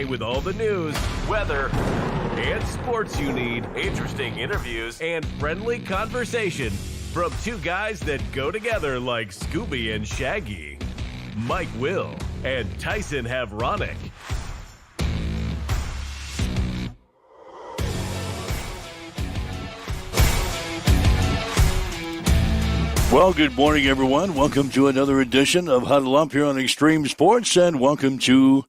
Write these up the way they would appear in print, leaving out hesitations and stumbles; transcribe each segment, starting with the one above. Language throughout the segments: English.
guy with all the news, weather, and sports you need, interesting interviews, and friendly conversation from two guys that go together like Scooby and Shaggy. Mike Will and Tyson Havronic. Well, good morning, everyone. Welcome to another edition of Huddle Up here on Extreme Sports, and welcome to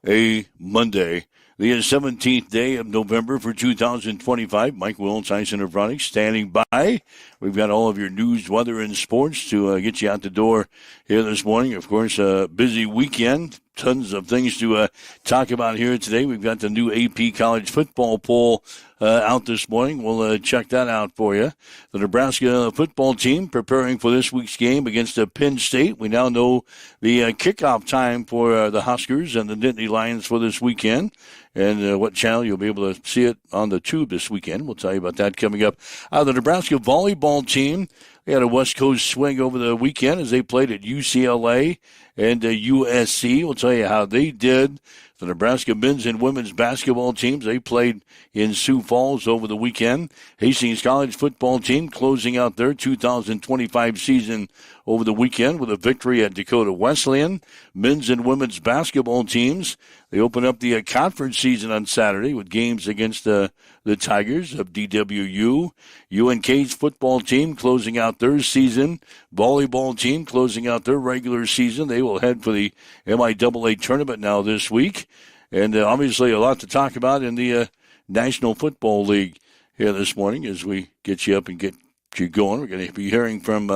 a Monday, the 17th day of November for 2025. Mike Will, Tyson Havronic standing by. We've got all of your news, weather, and sports to get you out the door here this morning. Of course, a busy weekend. Tons of things to talk about here today. We've got the new AP college football poll out this morning. We'll check that out for you. The Nebraska football team preparing for this week's game against Penn State. We now know the kickoff time for the Huskers and the Nittany Lions for this weekend, and what channel you'll be able to see it on the tube this weekend. We'll tell you about that coming up. The Nebraska volleyball team, they had a West Coast swing over the weekend as they played at UCLA and USC. We'll tell you how they did. The Nebraska men's and women's basketball teams, they played in Sioux Falls over the weekend. Hastings College football team closing out their 2025 season over the weekend with a victory at Dakota Wesleyan. Men's and women's basketball teams, they open up the conference season on Saturday with games against the Tigers of DWU. UNK's football team closing out their season. Volleyball team closing out their regular season. They will head for the MIAA tournament now this week. And obviously a lot to talk about in the National Football League here this morning as we get you up and get you going. We're going to be hearing from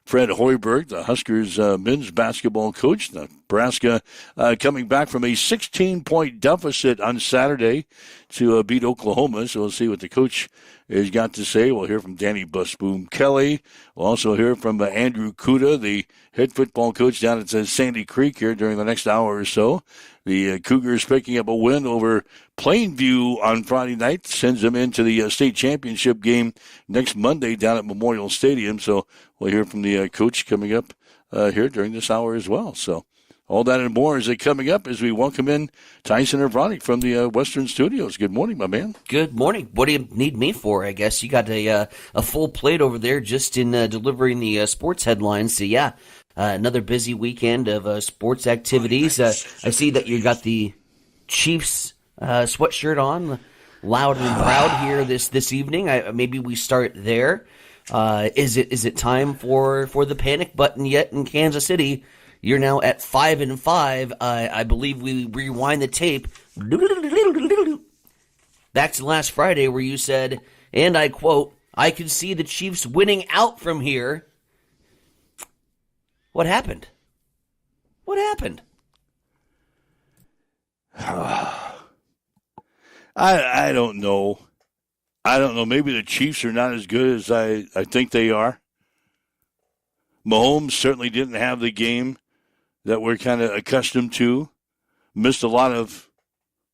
Fred Hoiberg, the Huskers men's basketball coach. Nebraska coming back from a 16-point deficit on Saturday to beat Oklahoma. So we'll see what the coach has got to say. We'll hear from Danny Busboom Kelly. We'll also hear from Andrew Kuda, the head football coach down at Sandy Creek here during the next hour or so. The Cougars picking up a win over Plainview on Friday night, sends them into the state championship game next Monday down at Memorial Stadium. So we'll hear from the coach coming up here during this hour as well. So all that and more is coming up as we welcome in Tyson Havronic from the Western Studios. Good morning, my man. Good morning. What do you need me for? I guess you got a full plate over there just in delivering the sports headlines. So, yeah. Another busy weekend of sports activities. I see that you got the Chiefs sweatshirt on, loud and proud here this evening. Maybe we start there. Is it time for the panic button yet in Kansas City? You're now at 5-5. I believe we rewind the tape back to last Friday where you said, and I quote, "I could see the Chiefs winning out from here." What happened? What happened? I don't know. I don't know. Maybe the Chiefs are not as good as I think they are. Mahomes certainly didn't have the game that we're kind of accustomed to. Missed a lot of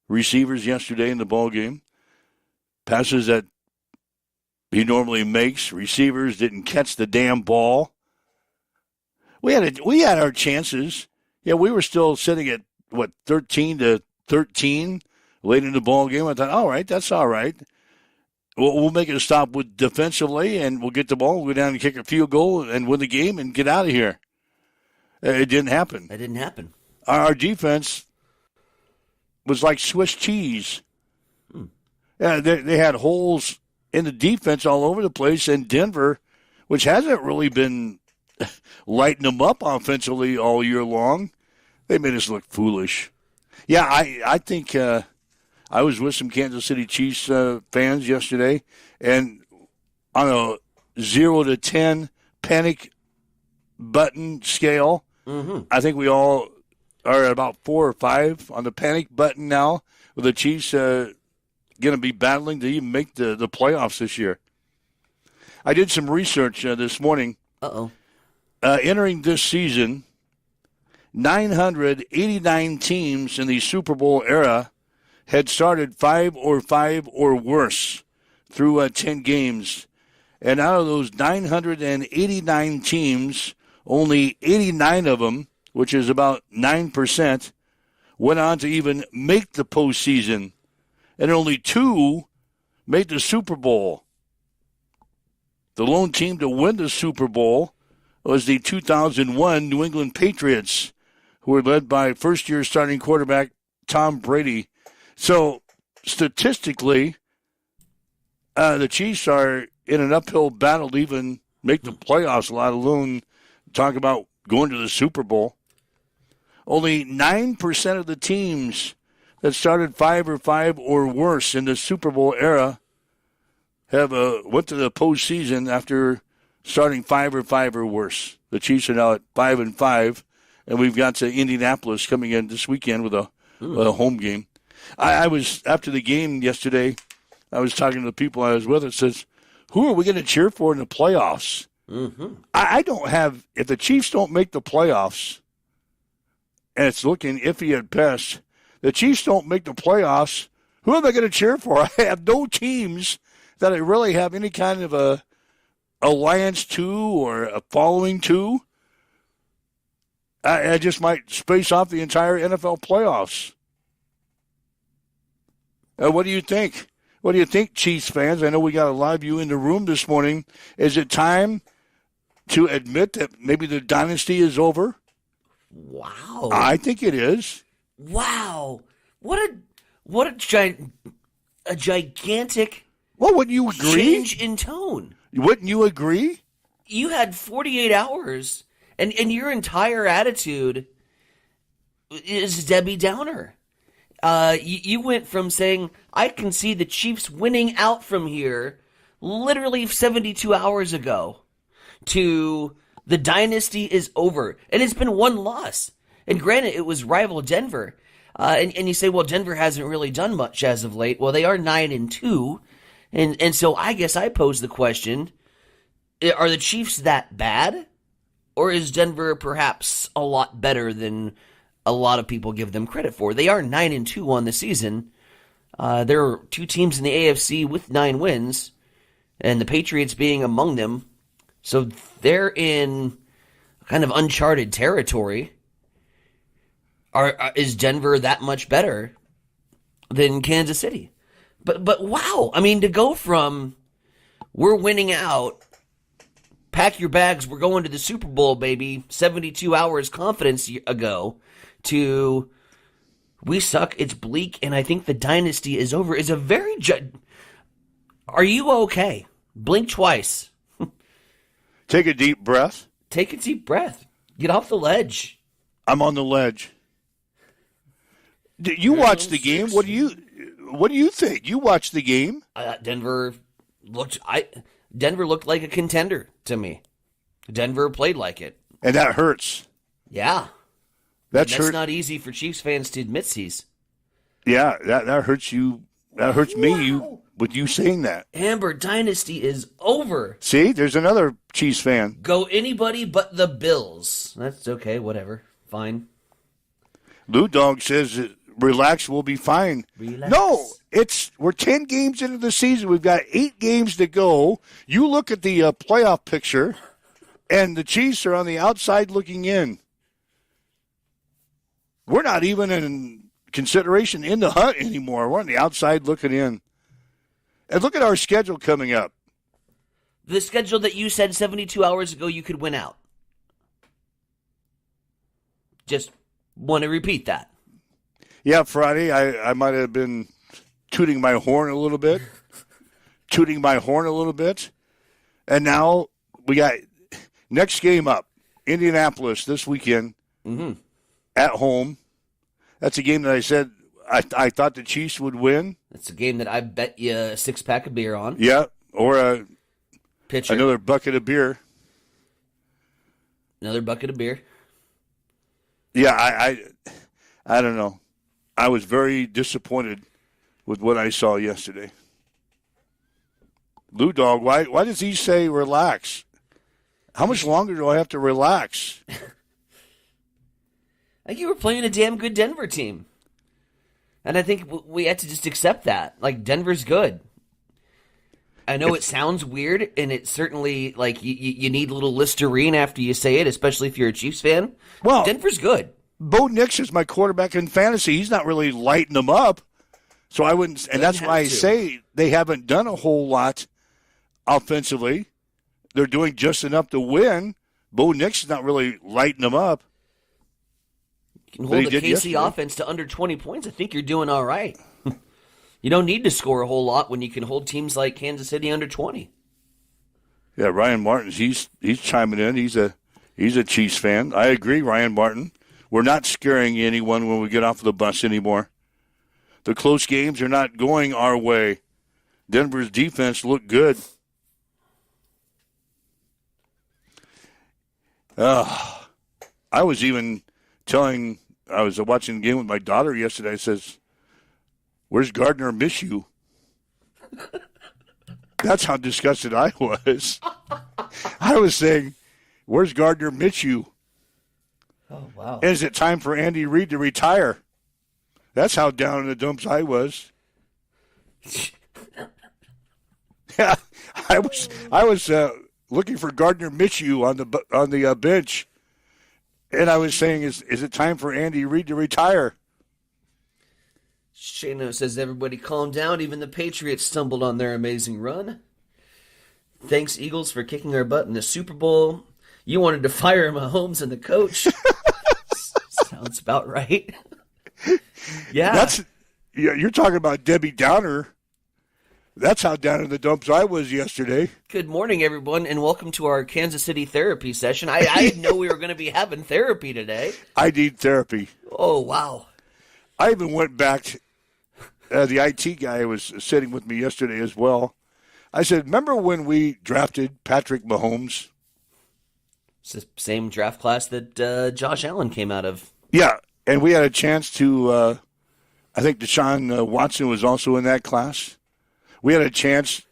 receivers yesterday in the ball game. Passes that he normally makes. Receivers didn't catch the damn ball. We had our chances. Yeah, we were still sitting at 13-13 late in the ball game. I thought, all right, that's all right. We'll make it a stop with defensively, and we'll get the ball, we'll go down and kick a field goal, and win the game, and get out of here. It didn't happen. It didn't happen. Our defense was like Swiss cheese. Yeah, they had holes in the defense all over the place, and Denver, which hasn't really been lighting them up offensively all year long, they made us look foolish. Yeah, I think I was with some Kansas City Chiefs fans yesterday, and on a 0 to 10 panic button scale, I think we all are at about 4 or 5 on the panic button now, with the Chiefs going to be battling to even make the playoffs this year. I did some research this morning. Entering this season, 989 teams in the Super Bowl era had started 5 or worse through 10 games. And out of those 989 teams, only 89 of them, which is about 9%, went on to even make the postseason, and only 2 made the Super Bowl. The lone team to win the Super Bowl was the 2001 New England Patriots, who were led by first-year starting quarterback Tom Brady. So, statistically, the Chiefs are in an uphill battle to even make the playoffs, let alone talk about going to the Super Bowl. Only 9% of the teams that started 5-5 or worse in the Super Bowl era have went to the postseason after starting 5-5 or worse. The Chiefs are now at 5-5, and we've got Indianapolis coming in this weekend with a home game. I was, after the game yesterday, I was talking to the people I was with. It says, who are we going to cheer for in the playoffs? Mm-hmm. I don't have, if the Chiefs don't make the playoffs, and it's looking iffy at best, the Chiefs don't make the playoffs, who am I going to cheer for? I have no teams that I really have any kind of a alliance to or a following to. I just might space off the entire NFL playoffs. What do you think? What do you think, Chiefs fans? I know we got a lot of you in the room this morning. Is it time to admit that maybe the dynasty is over? Wow. I think it is. Wow. What a gigantic Well, wouldn't you agree? change in tone. Wouldn't you agree? You had 48 hours, and your entire attitude is Debbie Downer. You went from saying, I can see the Chiefs winning out from here literally 72 hours ago to the dynasty is over. And it's been one loss. And granted, it was rival Denver. And you say, well, Denver hasn't really done much as of late. Well, they are 9-2. And so I guess I pose the question, are the Chiefs that bad? Or is Denver perhaps a lot better than a lot of people give them credit for? They are 9-2 on the season. There are 2 teams in the AFC with 9 wins, and the Patriots being among them. So they're in kind of uncharted territory. Is Denver that much better than Kansas City? But wow, I mean, to go from we're winning out, pack your bags, we're going to the Super Bowl, baby, 72 hours confidence ago, to we suck, it's bleak, and I think the dynasty is over is a very... Are you okay? Blink twice. Take a deep breath. Take a deep breath. Get off the ledge. I'm on the ledge. You watch the game. What do you think? You watch the game. Denver looked like a contender to me. Denver played like it. And that hurts. Yeah. That's not easy for Chiefs fans to admit, C's. Yeah, that hurts you. That hurts me with you saying that. Amber, dynasty is over. See, there's another Chiefs fan. Go anybody but the Bills. That's okay, whatever. Fine. Lou Dog says, relax, we'll be fine. Relax. No, we're 10 games into the season. We've got 8 games to go. You look at the playoff picture, and the Chiefs are on the outside looking in. We're not even in consideration in the hunt anymore. We're on the outside looking in. And look at our schedule coming up. The schedule that you said 72 hours ago you could win out. Just want to repeat that. Yeah, Friday, I might have been tooting my horn a little bit. And now we got next game up, Indianapolis this weekend at home. That's a game that I said I thought the Chiefs would win. That's a game that I bet you a 6-pack of beer on. Yeah, or Pitcher. another bucket of beer. Another bucket of beer. Yeah, I don't know. I was very disappointed with what I saw yesterday. Lou Dog, why does he say relax? How much longer do I have to relax? I think you were playing a damn good Denver team. And I think we had to just accept that. Like, Denver's good. I know it sounds weird, and it's certainly, like, you need a little Listerine after you say it, especially if you're a Chiefs fan. Well, Denver's good. Bo Nix is my quarterback in fantasy. He's not really lighting them up. So I wouldn't, and that's why I say they haven't done a whole lot offensively. They're doing just enough to win. Bo Nix is not really lighting them up. You can hold the KC offense to under 20 points. I think you're doing all right. You don't need to score a whole lot when you can hold teams like Kansas City under 20. Yeah, Ryan Martin, he's chiming in. He's a Chiefs fan. I agree, Ryan Martin. We're not scaring anyone when we get off the bus anymore. The close games are not going our way. Denver's defense looked good. I was even I was watching the game with my daughter yesterday. I says, "Where's Gardner Minshew?" That's how disgusted I was. I was saying, "Where's Gardner Minshew?" Oh, wow. Is it time for Andy Reid to retire? That's how down in the dumps I was. Yeah, I was looking for Gardner Minshew on the bench, and I was saying, is it time for Andy Reid to retire? Shano says, everybody calm down. Even the Patriots stumbled on their amazing run. Thanks, Eagles, for kicking our butt in the Super Bowl. You wanted to fire Mahomes and the coach. Sounds about right. Yeah. You're talking about Debbie Downer. That's how down in the dumps I was yesterday. Good morning, everyone, and welcome to our Kansas City therapy session. I didn't know we were going to be having therapy today. I need therapy. Oh, wow. I even went back. The IT guy was sitting with me yesterday as well. I said, remember when we drafted Patrick Mahomes? It's the same draft class that Josh Allen came out of. Yeah, and we had a chance to, I think Deshaun Watson was also in that class. We had a chance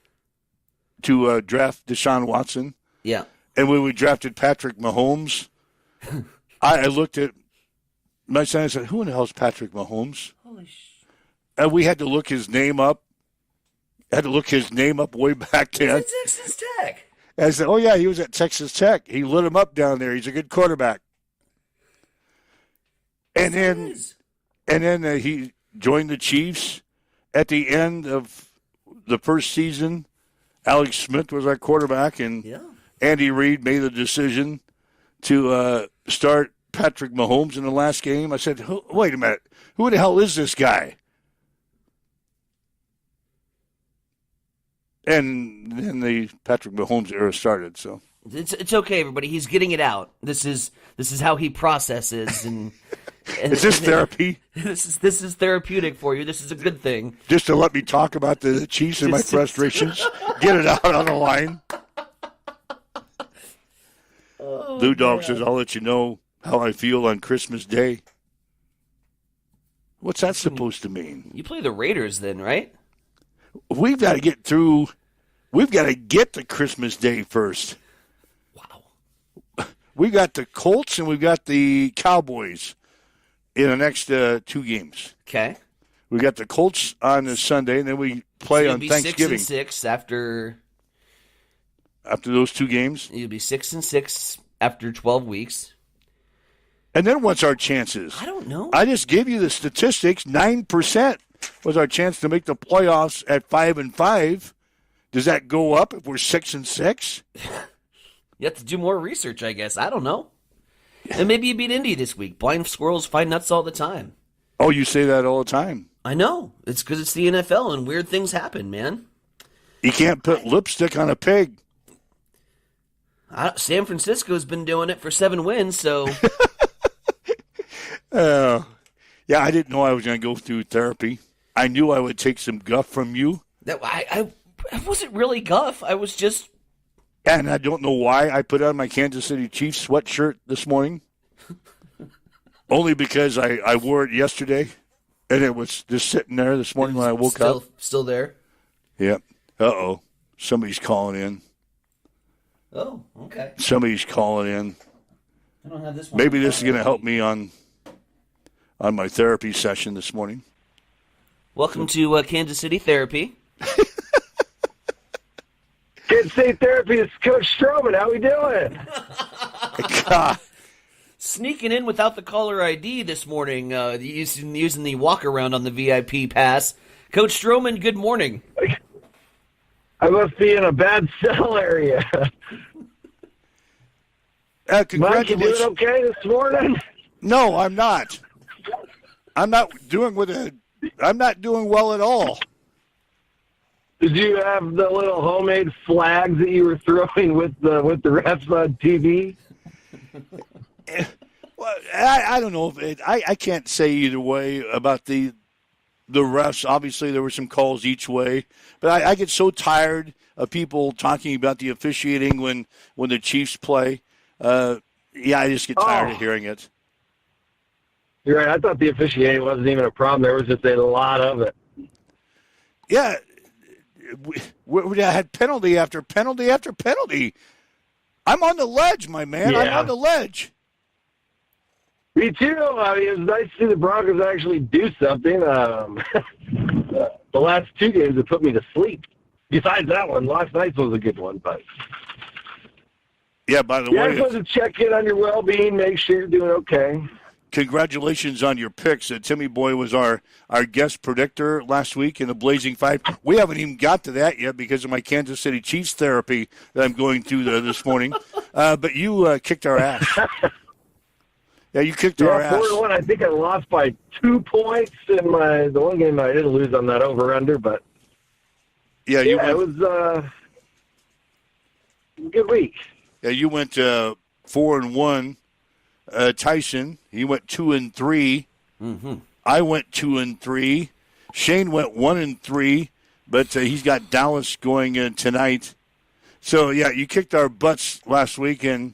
to draft Deshaun Watson. Yeah. And when we drafted Patrick Mahomes, I looked at my son and said, who in the hell is Patrick Mahomes? Holy shit. And we had to look his name up. Had to look his name up way back then. He's at Texas Tech. And I said, oh, yeah, he was at Texas Tech. He lit him up down there. He's a good quarterback. And then he joined the Chiefs at the end of the first season. Alex Smith was our quarterback, and Andy Reid made the decision to start Patrick Mahomes in the last game. I said, wait a minute. Who the hell is this guy? And then the Patrick Mahomes era started. So it's okay, everybody. He's getting it out. This is how he processes, and is this therapy? This is therapeutic for you. This is a good thing. Just to let me talk about the Chiefs and my frustrations, get it out on the line. Blue Dog says, "I'll let you know how I feel on Christmas Day." What's that supposed to mean? You play the Raiders then, right? We've got to get through. We've got to get to Christmas Day first. Wow. We got the Colts and we've got the Cowboys in the next 2 games. Okay. We got the Colts on the Sunday, and then we play on Thanksgiving. 6-6 after those 2 games. You'll be 6-6 after 12 weeks. And then what's our chances? I don't know. I just gave you the statistics. 9% was our chance to make the playoffs at 5-5. Does that go up if we're 6-6? You have to do more research, I guess. I don't know. And maybe you beat Indy this week. Blind squirrels find nuts all the time. Oh, you say that all the time. I know. It's because it's the NFL and weird things happen, man. You can't put lipstick on a pig. San Francisco's been doing it for 7 wins, so... Yeah, I didn't know I was going to go through therapy. I knew I would take some guff from you. I wasn't really guff. I was just... And I don't know why I put on my Kansas City Chiefs sweatshirt this morning. Only because I wore it yesterday, and it was just sitting there this morning when I woke up. Still there? Yep. Uh-oh. Somebody's calling in. Oh, okay. Somebody's calling in. I don't have this one. Maybe this is going to help me on my therapy session this morning. Welcome to Kansas City Therapy. Kansas City Therapy is Coach Strowman. How we doing? God. sneaking in without the caller ID this morning, using the walk around on the VIP pass. Coach Stroman, good morning. I must be in a bad cell area. Congratulations. Mike, you doing okay this morning? No, I'm not. I'm not doing well at all. Did you have the little homemade flags that you were throwing with the refs on TV? Well, I don't know. I can't say either way about the refs. Obviously, there were some calls each way. But I get so tired of people talking about the officiating when the Chiefs play. I just get tired of hearing it. You're right. I thought the officiating wasn't even a problem. There was just a lot of it. Yeah. We had penalty after penalty after penalty. I'm on the ledge, my man. Yeah. I'm on the ledge. Me too. I mean, it was nice to see the Broncos actually do something. The last two games have put me to sleep. Besides that one, last night's was a good one. But yeah, by the I way, just wanted to check in on your well-being, make sure you're doing okay. congratulations on your picks. Timmy Boy was our guest predictor last week in the Blazing Five. We haven't even got to that yet because of my Kansas City Chiefs therapy that I'm going through this morning. But you kicked our ass. Yeah, you kicked our ass. 4-1. I think I lost by 2 points in the one game I didn't lose on that over-under, but it was a good week. Yeah, you went 4-1. Tyson, he went 2-3. Mm-hmm. I went 2-3. Shane went 1-3, but he's got Dallas going tonight. So yeah, you kicked our butts last week, and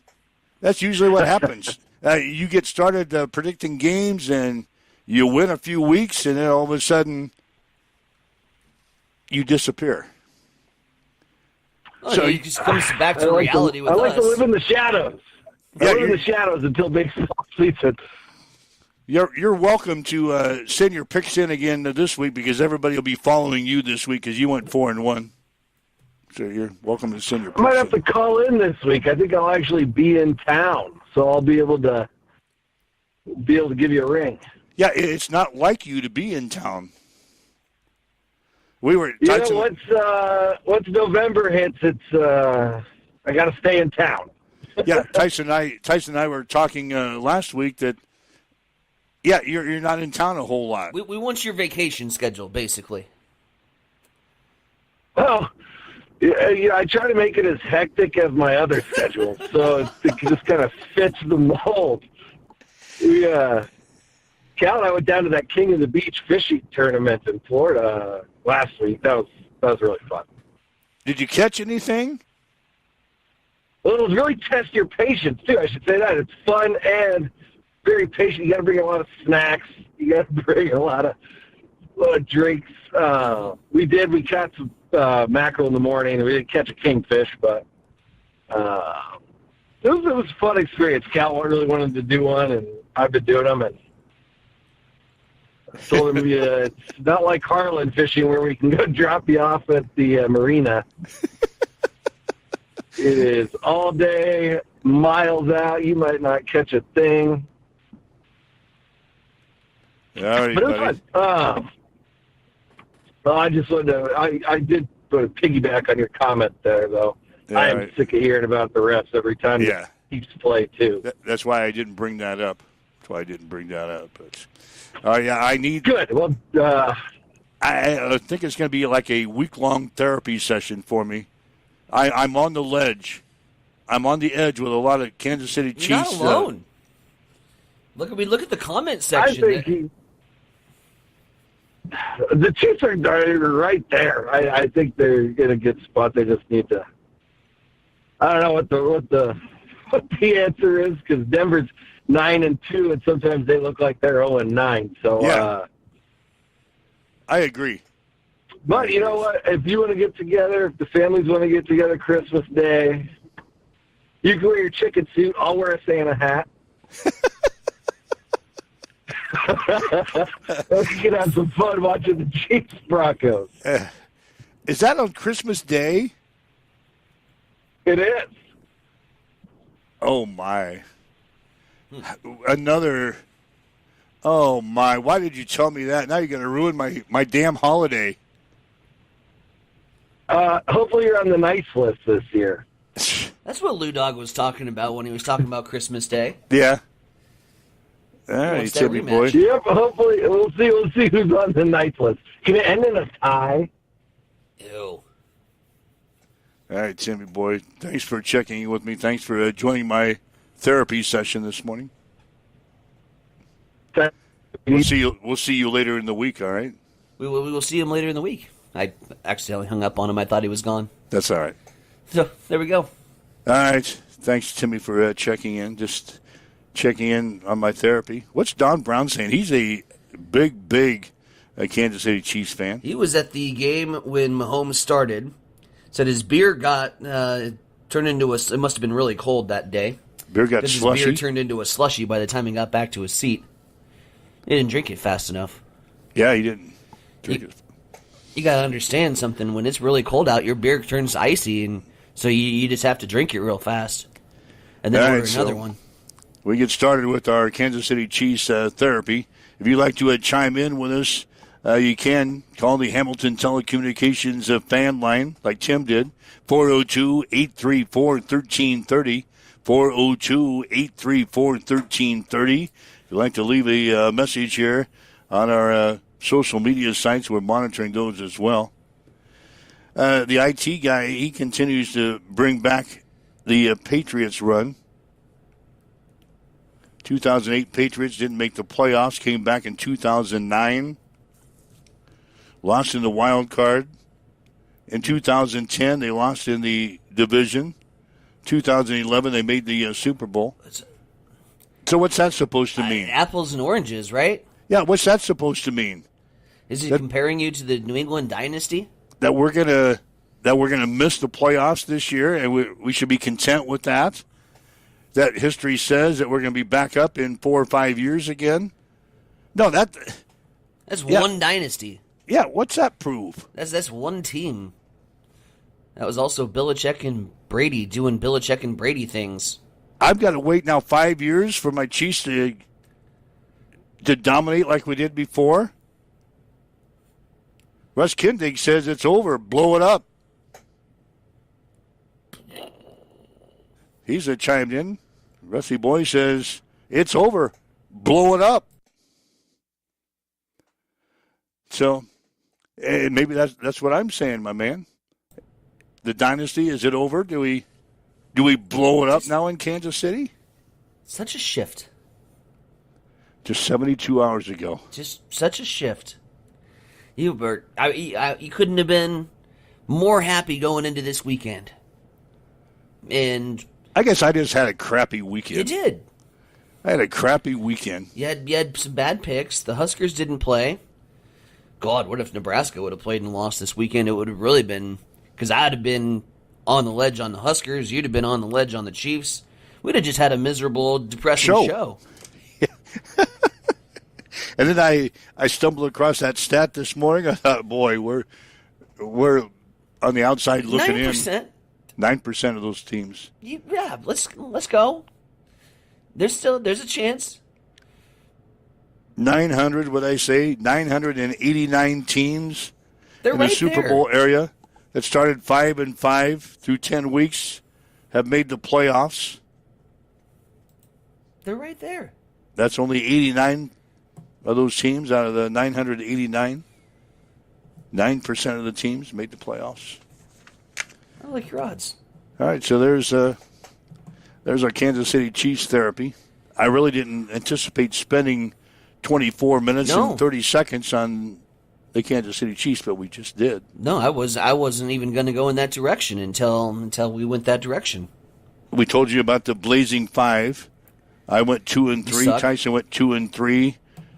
that's usually what happens. You get started predicting games, and you win a few weeks, and then all of a sudden you disappear. So it just comes back to reality with us. I like to live in the shadows. I live in the shadows until baseball season. You're welcome to send your picks in again this week because everybody will be following you this week because you went 4-1. So you're welcome to send your picks I might have to call in this week. I think I'll actually be in town, so I'll be able to give you a ring. Yeah, it's not like you to be in town. We were. Once November hits, it's I got to stay in town. Yeah, Tyson and I were talking last week that. Yeah, you're not in town a whole lot. We want your vacation schedule, basically. Well, yeah, I try to make it as hectic as my other schedule, so it just kind of fits the mold. Cal and I went down to that King of the Beach fishing tournament in Florida last week. That was really fun. Did you catch anything? Well, it was really test your patience, too. I should say that. It's fun and very patient. You got to bring a lot of snacks. You got to bring a lot of drinks. We caught some mackerel in the morning. We didn't catch a kingfish, but it was a fun experience. Cal really wanted to do one, and I've been doing them. And I told him it's not like Harlan fishing where we can go drop you off at the marina. It is all day, miles out. You might not catch a thing. All right, but it was fun. I just wanted to. I did put a piggyback on your comment there, though. Yeah, I am sick of hearing about the refs every time the Chiefs play too. That's why I didn't bring that up. But I need. Good. Well, I think it's going to be like a week-long therapy session for me. I'm on the ledge. I'm on the edge with a lot of Kansas City Chiefs. You're not alone. Look at the comment section. I think the Chiefs are right there. I think they're in a good spot. They just need to. I don't know what the answer is because Denver's 9-2, and sometimes they look like they're 0-9. So yeah. I agree. But you know what? If you want to get together, if the families want to get together Christmas Day, you can wear your chicken suit. I'll wear a Santa hat. We can have some fun watching the Chiefs Broncos. Is that on Christmas Day? It is. Oh, my. Another. Oh, my. Why did you tell me that? Now you're going to ruin my damn holiday. Hopefully you're on the nice list this year. That's what Lou Dog was talking about when he was talking about Christmas Day. Yeah. All right, wants that Timmy boy. rematch. Yep, hopefully we'll see who's on the nice list. Can it end in a tie? Ew. All right, Timmy boy. Thanks for checking in with me. Thanks for joining my therapy session this morning. We'll see you later in the week, all right? We will see him later in the week. I accidentally hung up on him. I thought he was gone. That's all right. So, there we go. All right. Thanks, Timmy, for checking in. Just checking in on my therapy. What's Don Brown saying? He's a big Kansas City Chiefs fan. He was at the game when Mahomes started. Said his beer got turned into it must have been really cold that day. Beer got His slushy. beer turned into a slushy by the time he got back to his seat. He didn't drink it fast enough. Yeah, he didn't drink it. You got to understand something. When it's really cold out, your beer turns icy, and so you just have to drink it real fast. And then order another one. We get started with our Kansas City Chiefs therapy. If you'd like to chime in with us, you can call the Hamilton Telecommunications fan line, like Tim did, 402-834-1330, 402-834-1330. If you'd like to leave a message here on our social media sites, we're monitoring those as well. The IT guy, he continues to bring back the Patriots run. 2008 Patriots didn't make the playoffs, came back in 2009. Lost in the wild card. In 2010, they lost in the division. 2011, they made the Super Bowl. So what's that supposed to mean? Apples and oranges, right? Yeah, what's that supposed to mean? Is it comparing you to the New England dynasty? That we're gonna miss the playoffs this year, and we should be content with that. That history says that we're going to be back up in 4 or 5 years again. No, that's one dynasty. Yeah, what's that prove? That's one team. That was also Belichick and Brady doing Belichick and Brady things. I've got to wait now 5 years for my Chiefs to dominate like we did before. Russ Kindig says it's over. Blow it up. He's chimed in. Rusty Boy says it's over. Blow it up. So maybe that's what I'm saying, my man. The dynasty, is it over? Do we blow it up now in Kansas City? Such a shift. Just 72 hours ago. Just such a shift. You couldn't have been more happy going into this weekend. And I guess I just had a crappy weekend. you did. I had a crappy weekend. You had some bad picks. The Huskers didn't play. God, what if Nebraska would have played and lost this weekend? It would have really been, because I'd have been on the ledge on the Huskers. You'd have been on the ledge on the Chiefs. We'd have just had a miserable, depressing show. And then I stumbled across that stat this morning. I thought, boy, we're on the outside looking 9%. in. 9% of those teams. Yeah, let's go. There's a chance. 900, what I say, 989 teams They're in right the Super there. Bowl area that started 5-5 through 10 weeks have made the playoffs. They're right there. That's only 89 of those teams out of the 989. 9% of the teams made the playoffs. I like your odds. All right, so there's our Kansas City Chiefs therapy. I really didn't anticipate spending 24 minutes and 30 seconds on the Kansas City Chiefs, but we just did. No, I wasn't even going to go in that direction until we went that direction. We told you about the Blazing Five. I went 2-3. Tyson went 2-3.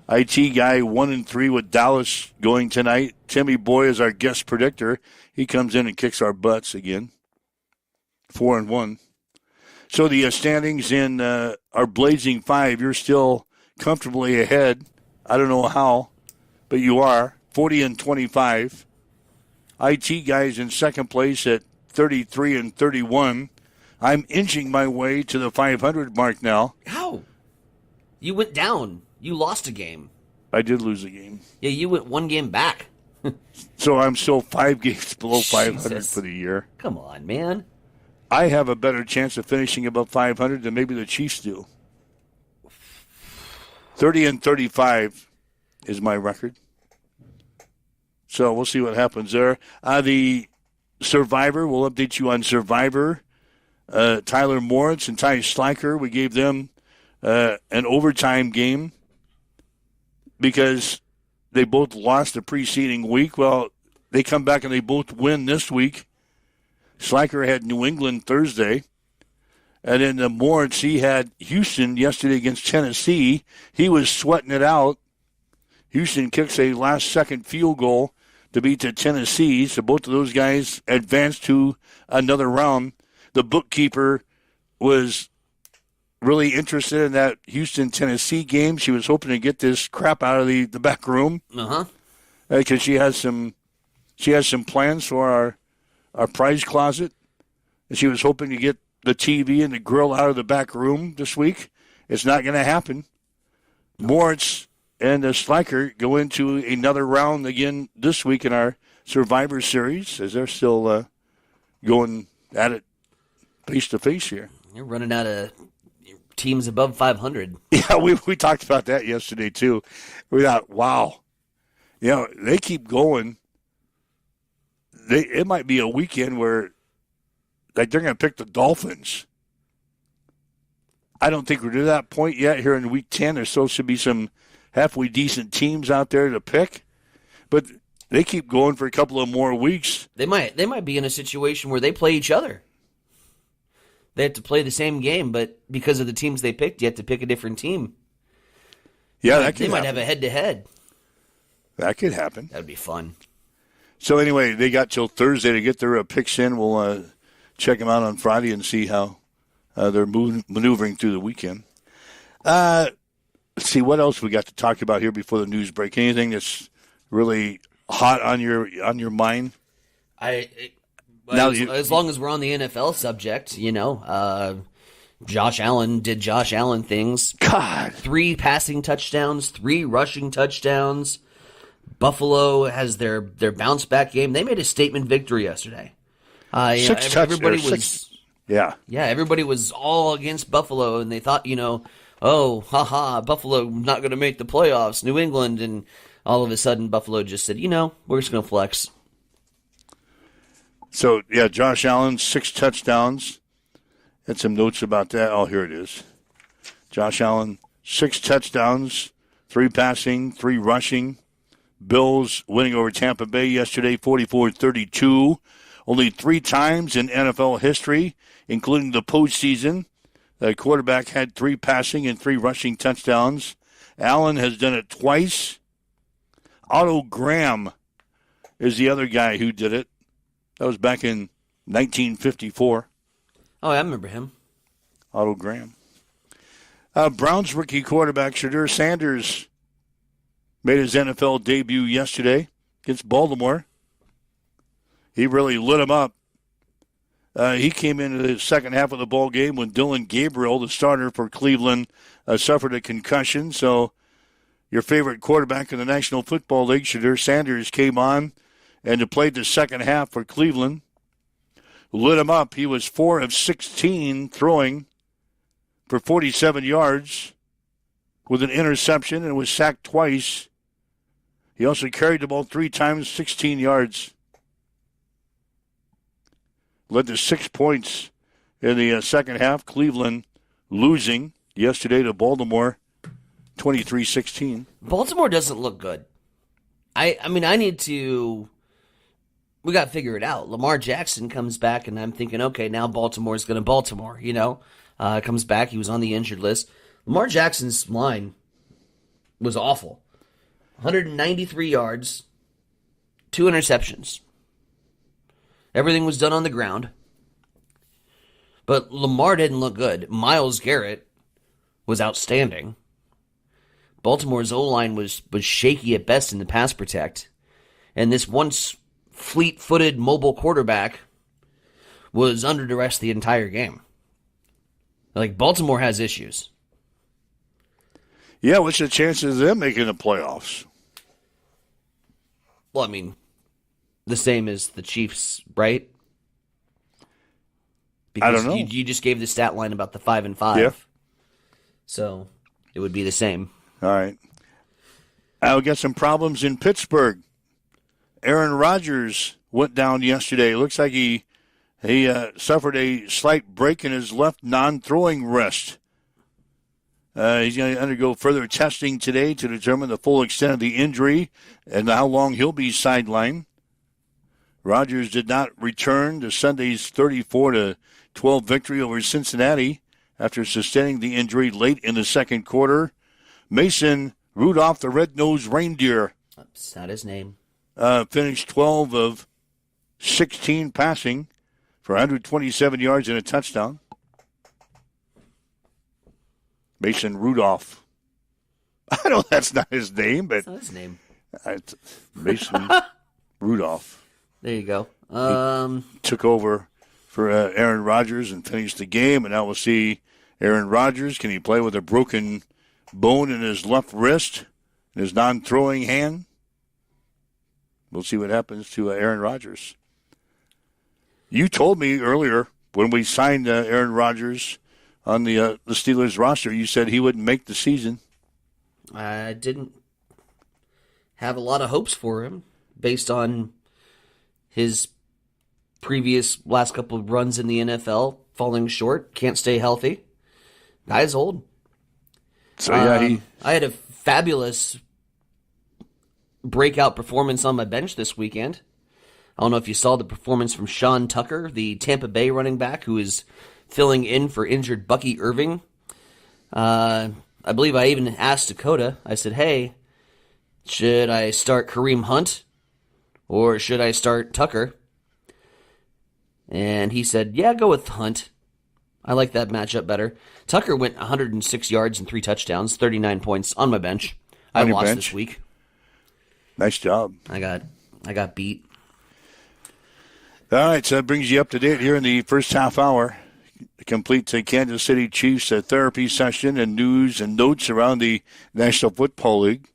IT guy 1-3 with Dallas going tonight. Timmy Boy is our guest predictor. He comes in and kicks our butts again. 4-1. So the standings in our Blazing Five, you're still comfortably ahead. I don't know how, but you are. 40-25. IT guys in second place at 33-31. I'm inching my way to the 500 mark now. How? You went down. You lost a game. I did lose a game. Yeah, you went one game back. So I'm still 5 games below 500 Jesus. for the year. Come on, man. I have a better chance of finishing above 500 than maybe the Chiefs do. 30-35 is my record. So we'll see what happens there. The Survivor, we'll update you on Survivor. Tyler Moritz and Ty Schleicher, we gave them an overtime game because they both lost the preceding week. Well, they come back and they both win this week. Schleicher had New England Thursday. And then the Moritz, he had Houston yesterday against Tennessee. He was sweating it out. Houston kicks a last-second field goal to beat the Tennessee. So both of those guys advanced to another round. The bookkeeper was really interested in that Houston-Tennessee game. She was hoping to get this crap out of the back room. Because she has some plans for our prize closet. And she was hoping to get the TV and the grill out of the back room this week. It's not going to happen. Moritz and Schleicher go into another round again this week in our Survivor Series as they're still going at it face-to-face here. You're running out of teams above 500. Yeah, we talked about that yesterday, too. We thought, wow. They keep going. It might be a weekend where they're going to pick the Dolphins. I don't think we're to that point yet here in Week 10. There still should be some halfway decent teams out there to pick. But they keep going for a couple of more weeks. They might be in a situation where they play each other. They have to play the same game, but because of the teams they picked, you have to pick a different team. Yeah, They might have a head-to-head. That could happen. That would be fun. So anyway, they got till Thursday to get their picks in. We'll check them out on Friday and see how they're maneuvering through the weekend. Let's see, what else we got to talk about here before the news break? Anything that's really hot on your mind? As long as we're on the NFL subject, Josh Allen did Josh Allen things. God. 3 passing touchdowns, 3 rushing touchdowns. Buffalo has their bounce back game. They made a statement victory yesterday. Everybody was all against Buffalo, and they thought, Buffalo not going to make the playoffs, New England, and all of a sudden Buffalo just said, we're just going to flex. So, yeah, Josh Allen, 6 touchdowns. Had some notes about that. Oh, here it is. Josh Allen, 6 touchdowns, 3 passing, 3 rushing. Bills winning over Tampa Bay yesterday, 44-32. Only 3 times in NFL history, including the postseason, the quarterback had 3 passing and 3 rushing touchdowns. Allen has done it twice. Otto Graham is the other guy who did it. That was back in 1954. Oh, I remember him. Otto Graham. Browns rookie quarterback Shadur Sanders made his NFL debut yesterday against Baltimore. He really lit him up. He came into the second half of the ball game when Dylan Gabriel, the starter for Cleveland, suffered a concussion. So your favorite quarterback in the National Football League, Shadur Sanders, came on and played the second half for Cleveland. Lit him up. He was 4 of 16 throwing for 47 yards with an interception and was sacked twice. He also carried the ball 3 times, 16 yards. Led to 6 points in the second half. Cleveland losing yesterday to Baltimore, 23-16. Baltimore doesn't look good. We got to figure it out. Lamar Jackson comes back, and I'm thinking, okay, now Baltimore's going to Baltimore, comes back. He was on the injured list. Lamar Jackson's line was awful. 193 yards, 2 interceptions. Everything was done on the ground. But Lamar didn't look good. Myles Garrett was outstanding. Baltimore's O-line was shaky at best in the pass protect. And this once fleet-footed mobile quarterback was under duress the entire game. Baltimore has issues. Yeah, what's the chances of them making the playoffs? Well, I mean, the same as the Chiefs, right? Because I don't know. You just gave the stat line about the 5-5. Yeah. So it would be the same. All right. I'll get some problems in Pittsburgh. Aaron Rodgers went down yesterday. Looks like he suffered a slight break in his left non-throwing wrist. He's going to undergo further testing today to determine the full extent of the injury and how long he'll be sidelined. Rodgers did not return to Sunday's 34-12 victory over Cincinnati after sustaining the injury late in the second quarter. Mason Rudolph, the red-nosed reindeer, That's not his name. finished 12 of 16 passing for 127 yards and a touchdown. Mason Rudolph. I know that's not his name, but That's not his name. Mason Rudolph There you go. took over for Aaron Rodgers and finished the game, and now we'll see Aaron Rodgers. Can he play with a broken bone in his left wrist, in his non-throwing hand? We'll see what happens to Aaron Rodgers. You told me earlier when we signed Aaron Rodgers on the Steelers roster, you said he wouldn't make the season. I didn't have a lot of hopes for him based on his previous last couple of runs in the NFL, falling short, can't stay healthy. Guy's old. So, yeah, I had a fabulous breakout performance on my bench this weekend. I don't know if you saw the performance from Sean Tucker, the Tampa Bay running back who is filling in for injured Bucky Irving. I believe I even asked Dakota, I said, hey, should I start Kareem Hunt or should I start Tucker? And he said, yeah, go with Hunt. I like that matchup better. Tucker went 106 yards and 3 touchdowns, 39 points on my bench. I lost this week. Nice job. I got beat. All right, so that brings you up to date here in the first half hour. Complete the Kansas City Chiefs therapy session and news and notes around the National Football League.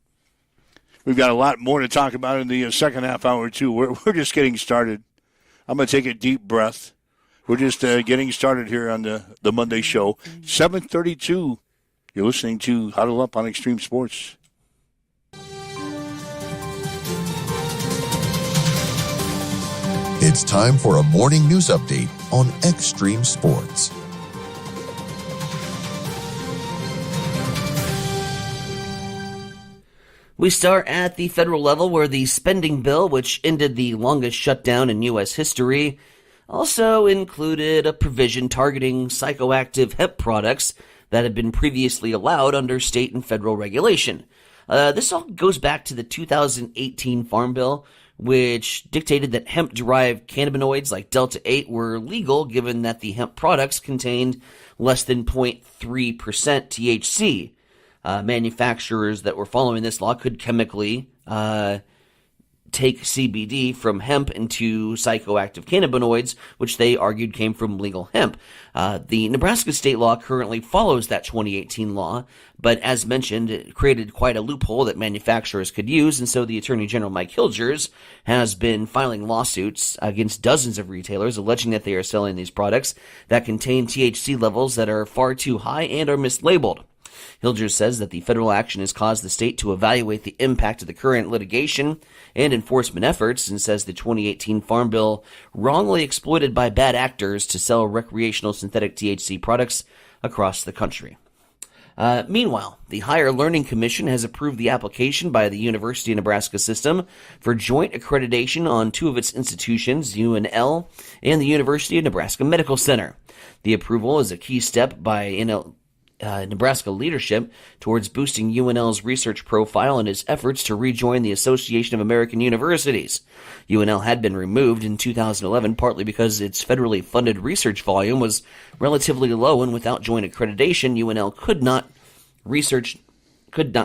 We've got a lot more to talk about in the second half hour, too. We're just getting started. I'm going to take a deep breath. We're just getting started here on the Monday show. 7:32. You're listening to Huddle Up on Extreme Sports. It's time for a morning news update on Extreme Sports. We start at the federal level where the spending bill, which ended the longest shutdown in U.S. history, also included a provision targeting psychoactive hemp products that had been previously allowed under state and federal regulation. This all goes back to the 2018 Farm Bill, which dictated that hemp-derived cannabinoids like Delta-8 were legal given that the hemp products contained less than 0.3% THC. Manufacturers that were following this law could chemically take CBD from hemp into psychoactive cannabinoids, which they argued came from legal hemp. The Nebraska state law currently follows that 2018 law, but as mentioned, it created quite a loophole that manufacturers could use, and so the Attorney General Mike Hilgers has been filing lawsuits against dozens of retailers alleging that they are selling these products that contain THC levels that are far too high and are mislabeled. Hilgers says that the federal action has caused the state to evaluate the impact of the current litigation and enforcement efforts, and says the 2018 Farm Bill wrongly exploited by bad actors to sell recreational synthetic THC products across the country. Meanwhile, the Higher Learning Commission has approved the application by the University of Nebraska system for joint accreditation on 2 of its institutions, UNL and the University of Nebraska Medical Center. The approval is a key step by Nebraska leadership towards boosting UNL's research profile and its efforts to rejoin the Association of American Universities. UNL had been removed in 2011 partly because its federally funded research volume was relatively low, and without joint accreditation, UNL could not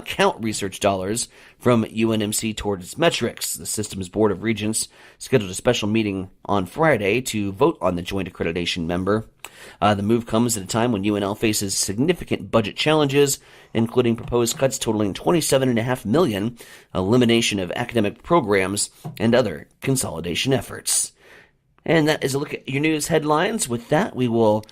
count research dollars from UNMC toward its metrics. The system's Board of Regents scheduled a special meeting on Friday to vote on the joint accreditation member. The move comes at a time when UNL faces significant budget challenges, including proposed cuts totaling $27.5 million, elimination of academic programs, and other consolidation efforts. And that is a look at your news headlines. With that, we will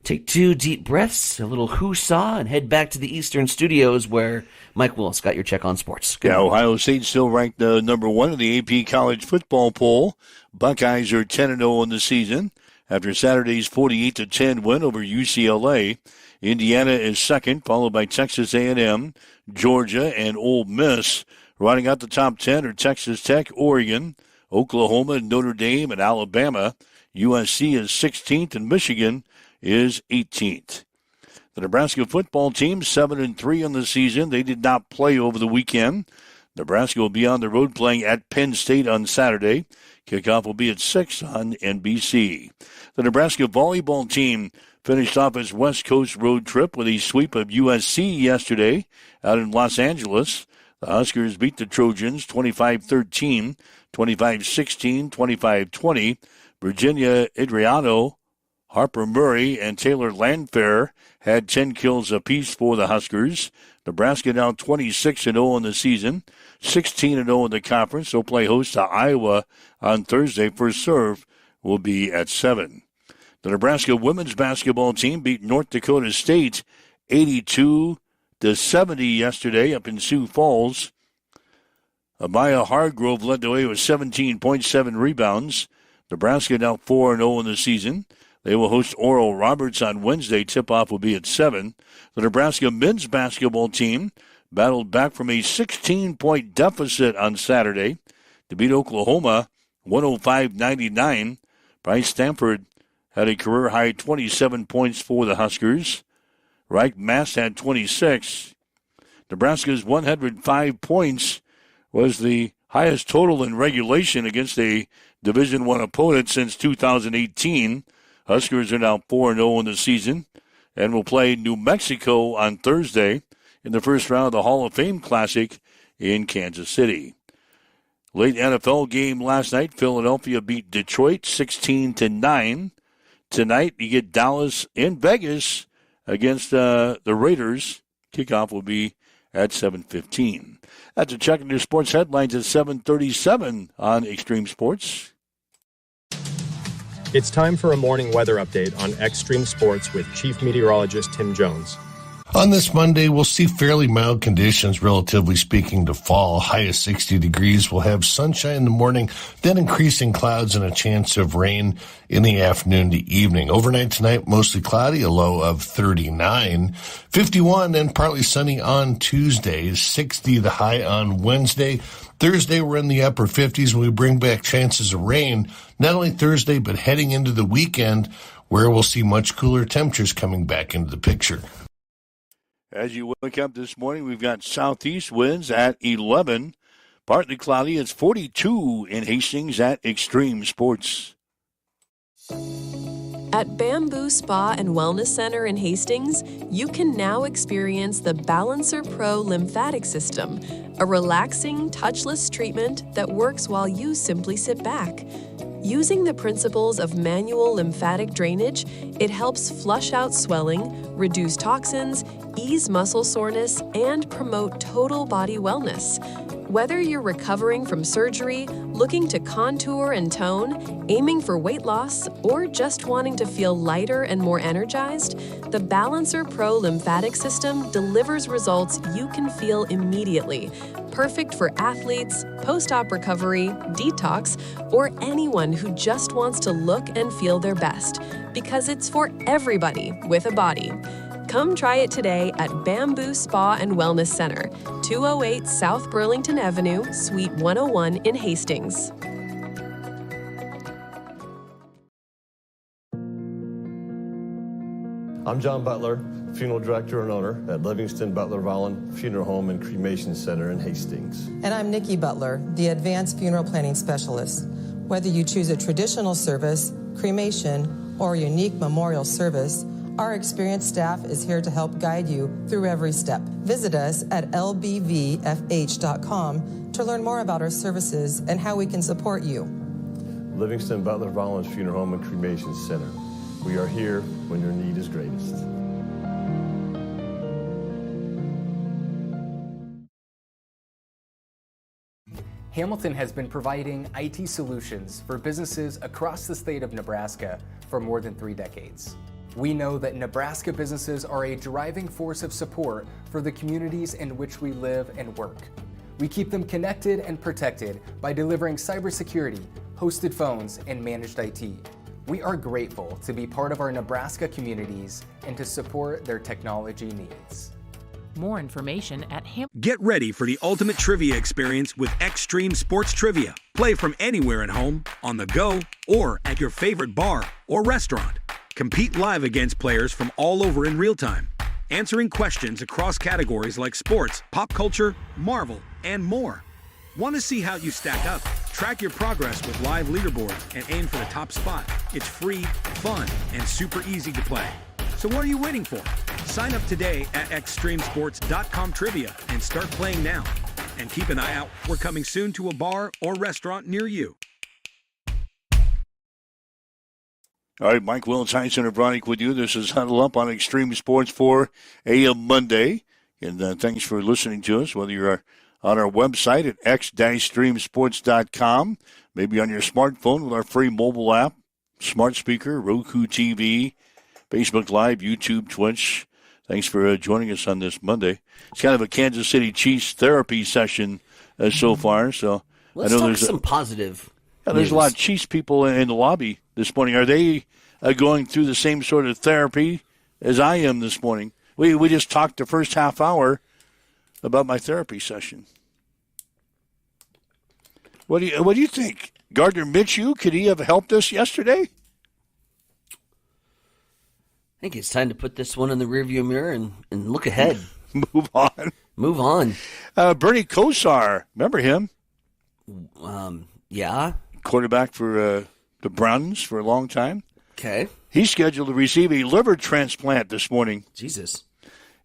take 2 deep breaths, a little whoosah, and head back to the Eastern Studios where Mike Willis got your check on sports. Yeah, Ohio State still ranked number 1 in the AP College Football Poll. Buckeyes are 10-0 in the season after Saturday's 48-10 win over UCLA. Indiana is second, followed by Texas A&M, Georgia, and Ole Miss. Rounding out the top 10 are Texas Tech, Oregon, Oklahoma, Notre Dame, and Alabama. USC is 16th, and Michigan is 18th. The Nebraska football team 7-3 on the season. They did not play over the weekend. Nebraska will be on the road playing at Penn State on Saturday. Kickoff will be at 6 on NBC. The Nebraska volleyball team finished off its West Coast road trip with a sweep of USC yesterday out in Los Angeles. The Huskers beat the Trojans 25-13, 25-16, 25-20. Virginia Adriano, Harper Murray, and Taylor Landfair had 10 kills apiece for the Huskers. Nebraska now 26-0 in the season, 16-0 in the conference. They'll play host to Iowa on Thursday. First serve will be at 7. The Nebraska women's basketball team beat North Dakota State 82-70 yesterday up in Sioux Falls. Amaya Hargrove led the way with 17.7 rebounds. Nebraska now 4-0 in the season. They will host Oral Roberts on Wednesday. Tip-off will be at 7. The Nebraska men's basketball team battled back from a 16-point deficit on Saturday to beat Oklahoma 105-99. Bryce Stanford had a career-high 27 points for the Huskers. Reich Mast had 26. Nebraska's 105 points was the highest total in regulation against a Division I opponent since 2018. Huskers are now 4-0 in the season and will play New Mexico on Thursday in the first round of the Hall of Fame Classic in Kansas City. Late NFL game last night, Philadelphia beat Detroit 16-9. Tonight, you get Dallas in Vegas against the Raiders. Kickoff will be at 7:15. That's a check on your sports headlines at 7:37 on Extreme Sports. It's time for a morning weather update on Extreme Sports with Chief Meteorologist Tim Jones. On this Monday, we'll see fairly mild conditions, relatively speaking, to fall. High of 60 degrees. We'll have sunshine in the morning, then increasing clouds and a chance of rain in the afternoon to evening. Overnight tonight, mostly cloudy, a low of 39. 51 and partly sunny on Tuesday. 60 the high on Wednesday. Thursday, we're in the upper 50s when we bring back chances of rain, not only Thursday, but heading into the weekend, where we'll see much cooler temperatures coming back into the picture. As you wake up this morning, we've got southeast winds at 11. Partly cloudy. It's 42 in Hastings at Extreme Sports. At Bamboo Spa and Wellness Center in Hastings, you can now experience the Balancer Pro lymphatic system, a relaxing, touchless treatment that works while you simply sit back. Using the principles of manual lymphatic drainage, it helps flush out swelling, reduce toxins, ease muscle soreness, and promote total body wellness. Whether you're recovering from surgery, looking to contour and tone, aiming for weight loss, or just wanting to feel lighter and more energized, the Balancer Pro lymphatic system delivers results you can feel immediately. Perfect for athletes, post-op recovery, detox, or anyone who just wants to look and feel their best, because it's for everybody with a body. Come try it today at Bamboo Spa and Wellness Center, 208 South Burlington Avenue, Suite 101 in Hastings. I'm John Butler, Funeral Director and owner at Livingston Butler Volland Funeral Home and Cremation Center in Hastings. And I'm Nikki Butler, the Advanced Funeral Planning Specialist. Whether you choose a traditional service, cremation, or a unique memorial service, our experienced staff is here to help guide you through every step. Visit us at lbvfh.com to learn more about our services and how we can support you. Livingston Butler Volland Funeral Home and Cremation Center. We are here when your need is greatest. Hamilton has been providing IT solutions for businesses across the state of Nebraska for more than 3 decades. We know that Nebraska businesses are a driving force of support for the communities in which we live and work. We keep them connected and protected by delivering cybersecurity, hosted phones, and managed IT. We are grateful to be part of our Nebraska communities and to support their technology needs. More information at Get ready for the ultimate trivia experience with Extreme Sports Trivia. Play from anywhere at home, on the go, or at your favorite bar or restaurant. Compete live against players from all over in real time, answering questions across categories like sports, pop culture, Marvel, and more. Want to see how you stack up? Track your progress with live leaderboards and aim for the top spot. It's free, fun, and super easy to play. So what are you waiting for? Sign up today at extremesports.com trivia and start playing now. And keep an eye out. We're coming soon to a bar or restaurant near you. All right, Mike Wills, High Center Bronick with you. This is Huddle Up on Extreme Sports for a Monday. And thanks for listening to us, whether you're on our website at x-streamsports.com, maybe on your smartphone with our free mobile app, smart speaker, Roku TV, Facebook Live, YouTube, Twitch. Thanks for joining us on this Monday. It's kind of a Kansas City Chiefs therapy session so far. So Let's I know talk there's some positive there's news. a lot of Chiefs people in the lobby this morning. Are they going through the same sort of therapy as I am this morning? We just talked the first half hour about my therapy session. What do you think? Gardner Minshew, could he have helped us yesterday? I think it's time to put this one in the rearview mirror and look ahead. Move on. Move on. Bernie Kosar, remember him? Yeah. Quarterback for the Browns for a long time. Okay. He's scheduled to receive a liver transplant this morning. Jesus.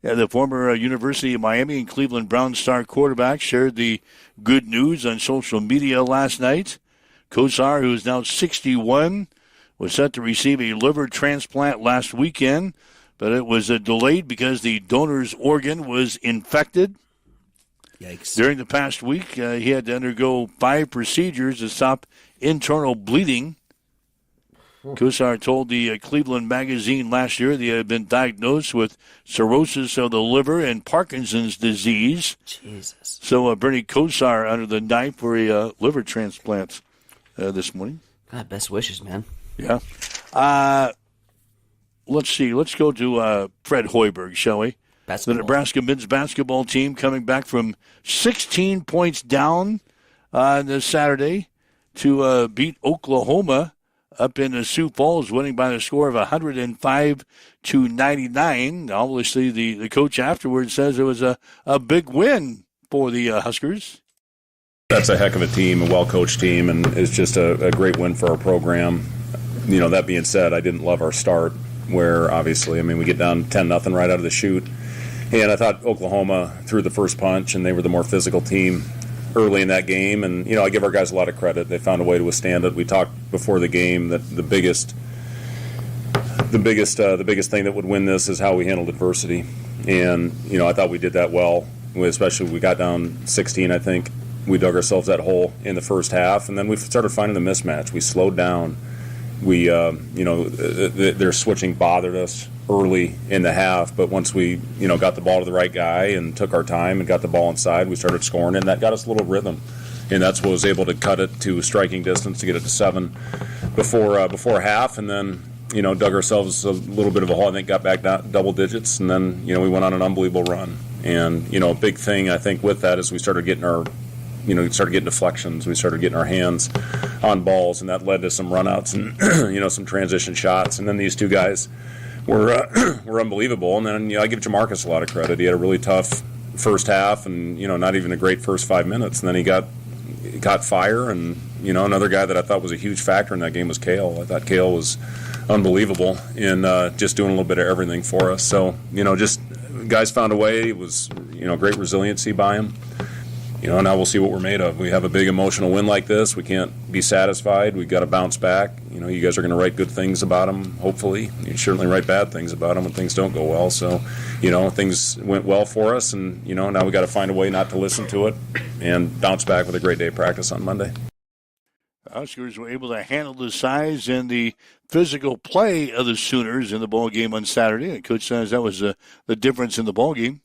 Yeah, the former University of Miami and Cleveland Browns star quarterback shared the good news on social media last night. Kosar, who is now 61, was set to receive a liver transplant last weekend, but it was delayed because the donor's organ was infected. Yikes. During the past week, he had to undergo 5 procedures to stop internal bleeding. Kosar told the Cleveland Magazine last year that he had been diagnosed with cirrhosis of the liver and Parkinson's disease. Jesus. So Bernie Kosar under the knife for a liver transplant this morning. God, best wishes, man. Yeah. Let's see. Let's go to Fred Hoiberg, shall we? Basketball. The Nebraska men's basketball team coming back from 16 points down on this Saturday to beat Oklahoma up in Sioux Falls, winning by the score of 105-99. Obviously, the coach afterwards says it was a big win for the Huskers. That's a heck of a team, a well-coached team, and it's just a great win for our program. You know, that being said, I didn't love our start, where obviously, we get down 10-0 right out of the chute. And I thought Oklahoma threw the first punch, and they were the more physical team early in that game. And, I give our guys a lot of credit. They found a way to withstand it. We talked before the game that the biggest thing that would win this is how we handled adversity. And, I thought we did that well, especially when we got down 16, I think. We dug ourselves that hole in the first half, and then we started finding the mismatch. We slowed down. We, their switching bothered us early in the half, but once we, got the ball to the right guy and took our time and got the ball inside, we started scoring, and that got us a little rhythm. And that's what was able to cut it to striking distance to get it to 7 before half, and then, dug ourselves a little bit of a hole. I think got back down double digits, and then, we went on an unbelievable run. And, a big thing, I think, with that is we started getting started getting deflections. We started getting our hands on balls, and that led to some runouts and, some transition shots. And then these two guys were unbelievable. And then, I give Jamarcus a lot of credit. He had a really tough first half and, not even a great first 5 minutes. And then he got fire. And, another guy that I thought was a huge factor in that game was Kale. I thought Kale was unbelievable in just doing a little bit of everything for us. So, just guys found a way. It was, great resiliency by him. Now we'll see what we're made of. We have a big emotional win like this. We can't be satisfied. We've got to bounce back. You guys are going to write good things about them, hopefully. You certainly write bad things about them when things don't go well. So, things went well for us, and, now we got to find a way not to listen to it and bounce back with a great day of practice on Monday. Huskers were able to handle the size and the physical play of the Sooners in the ball game on Saturday. And Coach says that was the difference in the ball game.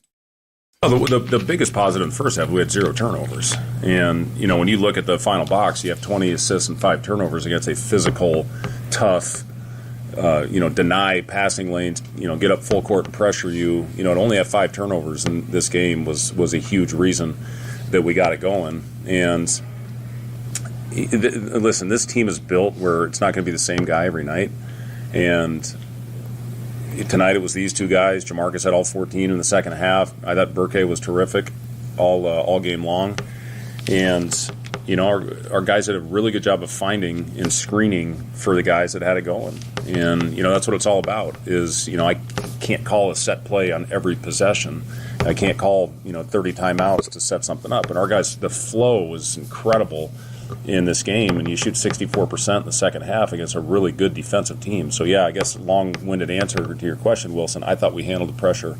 The biggest positive in the first half, we had 0 turnovers. And, when you look at the final box, you have 20 assists and 5 turnovers against a physical, tough, deny passing lanes, get up full court and pressure you. To only have 5 turnovers in this game was a huge reason that we got it going. And listen, this team is built where it's not going to be the same guy every night. And tonight it was these 2 guys. Jamarcus had all 14 in the second half. I thought Burke was terrific all game long. And, our guys did a really good job of finding and screening for the guys that had it going. And, that's what it's all about is, I can't call a set play on every possession. I can't call, 30 timeouts to set something up. And our guys, the flow was incredible in this game, and you shoot 64% in the second half against a really good defensive team. So, yeah, I guess long-winded answer to your question, Wilson, I thought we handled the pressure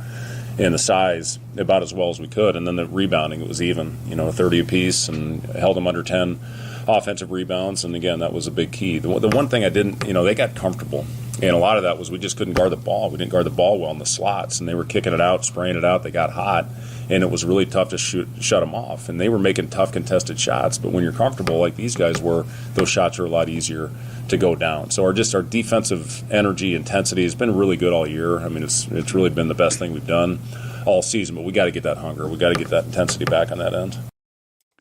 and the size about as well as we could. And then the rebounding, it was even, 30 apiece, and held them under 10 offensive rebounds. And, again, that was a big key. The one thing I didn't, they got comfortable. And a lot of that was we just couldn't guard the ball. We didn't guard the ball well in the slots, and they were kicking it out, spraying it out. They got hot, and it was really tough to shut them off. And they were making tough contested shots, but when you're comfortable like these guys were, those shots are a lot easier to go down. So our defensive energy, intensity has been really good all year. I mean, it's really been the best thing we've done all season, but we got to get that hunger. We got to get that intensity back on that end.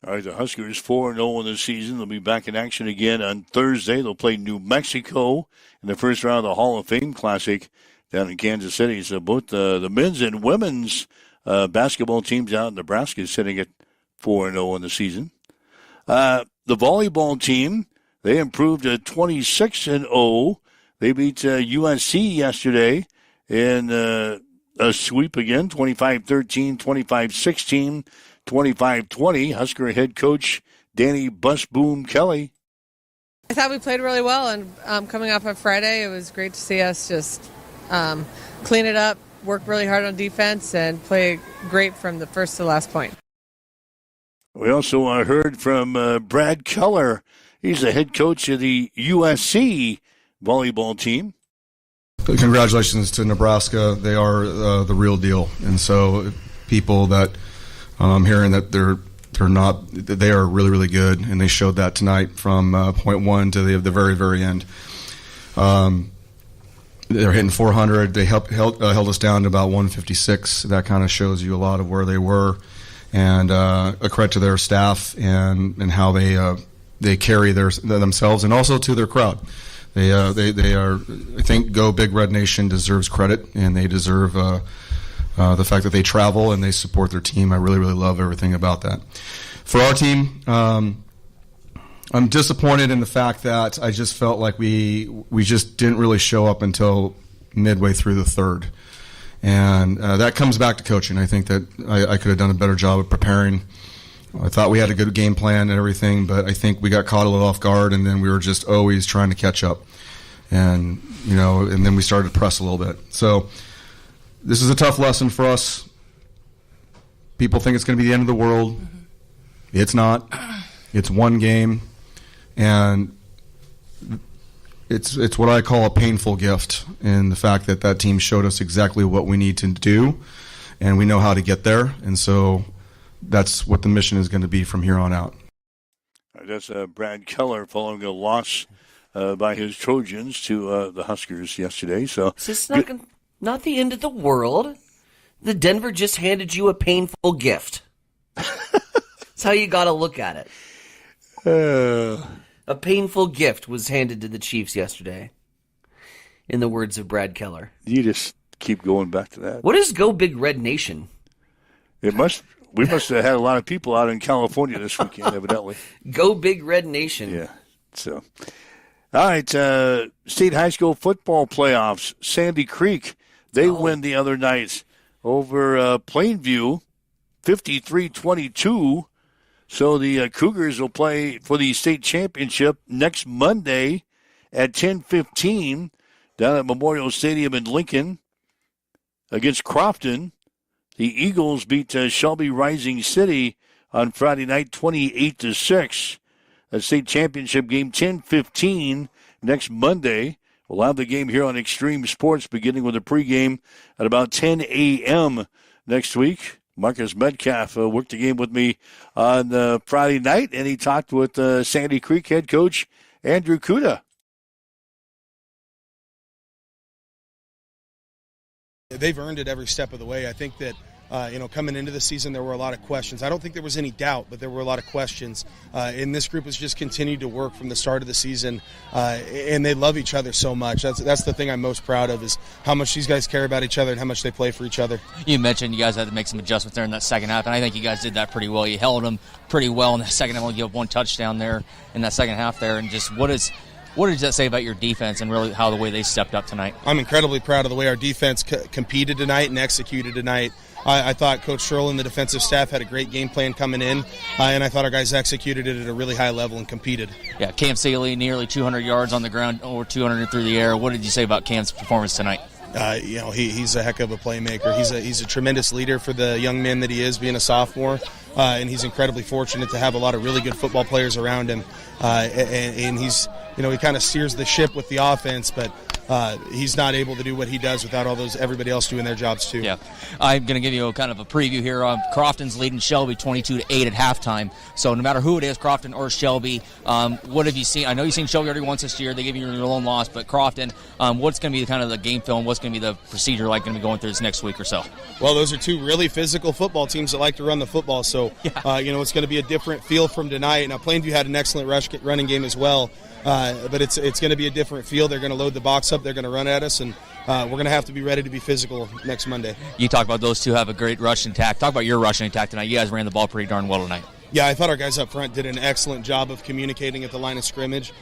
All right, the Huskers 4-0 in the season. They'll be back in action again on Thursday. They'll play New Mexico in the first round of the Hall of Fame Classic down in Kansas City. So both the men's and women's basketball teams out in Nebraska sitting at 4-0 in the season. The volleyball team, they improved to 26-0. They beat USC yesterday in a sweep again, 25-13, 25-16. 25-20, Husker head coach Danny Busboom Kelly. I thought we played really well, and coming off on Friday, it was great to see us just clean it up, work really hard on defense, and play great from the first to the last point. We also heard from Brad Keller. He's the head coach of the USC volleyball team. Congratulations to Nebraska. They are the real deal, and so people that hearing that they're not, they are really, really good, and they showed that tonight from point 1 to the very, very end. They're hitting 400. They held us down to about 156. That kind of shows you a lot of where they were, and a credit to their staff and how they carry themselves, and also to their crowd. They are. I think Go Big Red Nation deserves credit, and they deserve. The fact that they travel and they support their team, I really, really love everything about that. For our team, I'm disappointed in the fact that I just felt like we just didn't really show up until midway through the third. And that comes back to coaching. I think that I could have done a better job of preparing. I thought we had a good game plan and everything, but I think we got caught a little off guard, and then we were just always trying to catch up. And, and then we started to press a little bit. So this is a tough lesson for us. People think it's going to be the end of the world. Mm-hmm. It's not. It's one game, and it's what I call a painful gift in the fact that team showed us exactly what we need to do, and we know how to get there, and so that's what the mission is going to be from here on out. That's Brad Keller following a loss by his Trojans to the Huskers yesterday. So it's not the end of the world. The Denver just handed you a painful gift. That's how you got to look at it. A painful gift was handed to the Chiefs yesterday, in the words of Brad Keller. You just keep going back to that. What is Go Big Red Nation? We must have had a lot of people out in California this weekend, evidently. Go Big Red Nation. Yeah. So, all right. State high school football playoffs. Sandy Creek, they win the other night over Plainview, 53-22. So the Cougars will play for the state championship next Monday at 10:15 down at Memorial Stadium in Lincoln against Crofton. The Eagles beat Shelby Rising City on Friday night 28-6. A state championship game 10:15 next Monday. We'll have the game here on Extreme Sports beginning with a pregame at about 10 a.m. next week. Marcus Metcalf worked the game with me on Friday night, and he talked with Sandy Creek head coach Andrew Kuda. They've earned it every step of the way. I think that, coming into the season, there were a lot of questions. I don't think there was any doubt, but there were a lot of questions. And this group has just continued to work from the start of the season, and they love each other so much. That's the thing I'm most proud of, is how much these guys care about each other and how much they play for each other. You mentioned you guys had to make some adjustments there in that second half, and I think you guys did that pretty well. You held them pretty well in the second half. Only give up one touchdown there in that second half there. And just what did that say about your defense and really how the way they stepped up tonight? I'm incredibly proud of the way our defense competed tonight and executed tonight. I thought Coach Sherrill and the defensive staff had a great game plan coming in, and I thought our guys executed it at a really high level and competed. Yeah, Cam Seeley, nearly 200 yards on the ground, over 200 through the air. What did you say about Cam's performance tonight? He's a heck of a playmaker. He's a tremendous leader for the young man that he is, being a sophomore, and he's incredibly fortunate to have a lot of really good football players around him. And he's, he kind of steers the ship with the offense, but he's not able to do what he does without everybody else doing their jobs too. Yeah, I'm going to give you a kind of a preview here. Crofton's leading Shelby 22-8 at halftime. So no matter who it is, Crofton or Shelby, what have you seen? I know you've seen Shelby already once this year. They gave you your lone loss, but Crofton, what's going to be kind of the game film? What's going to be the procedure like going to be going through this next week or so? Well, those are two really physical football teams that like to run the football. So, it's going to be a different feel from tonight. Now, Plainview had an excellent running game as well. But it's going to be a different feel. They're going to load the box up. They're going to run at us, and we're going to have to be ready to be physical next Monday. You talk about those two have a great rushing attack. Talk about your rushing attack tonight. You guys ran the ball pretty darn well tonight. Yeah, I thought our guys up front did an excellent job of communicating at the line of scrimmage.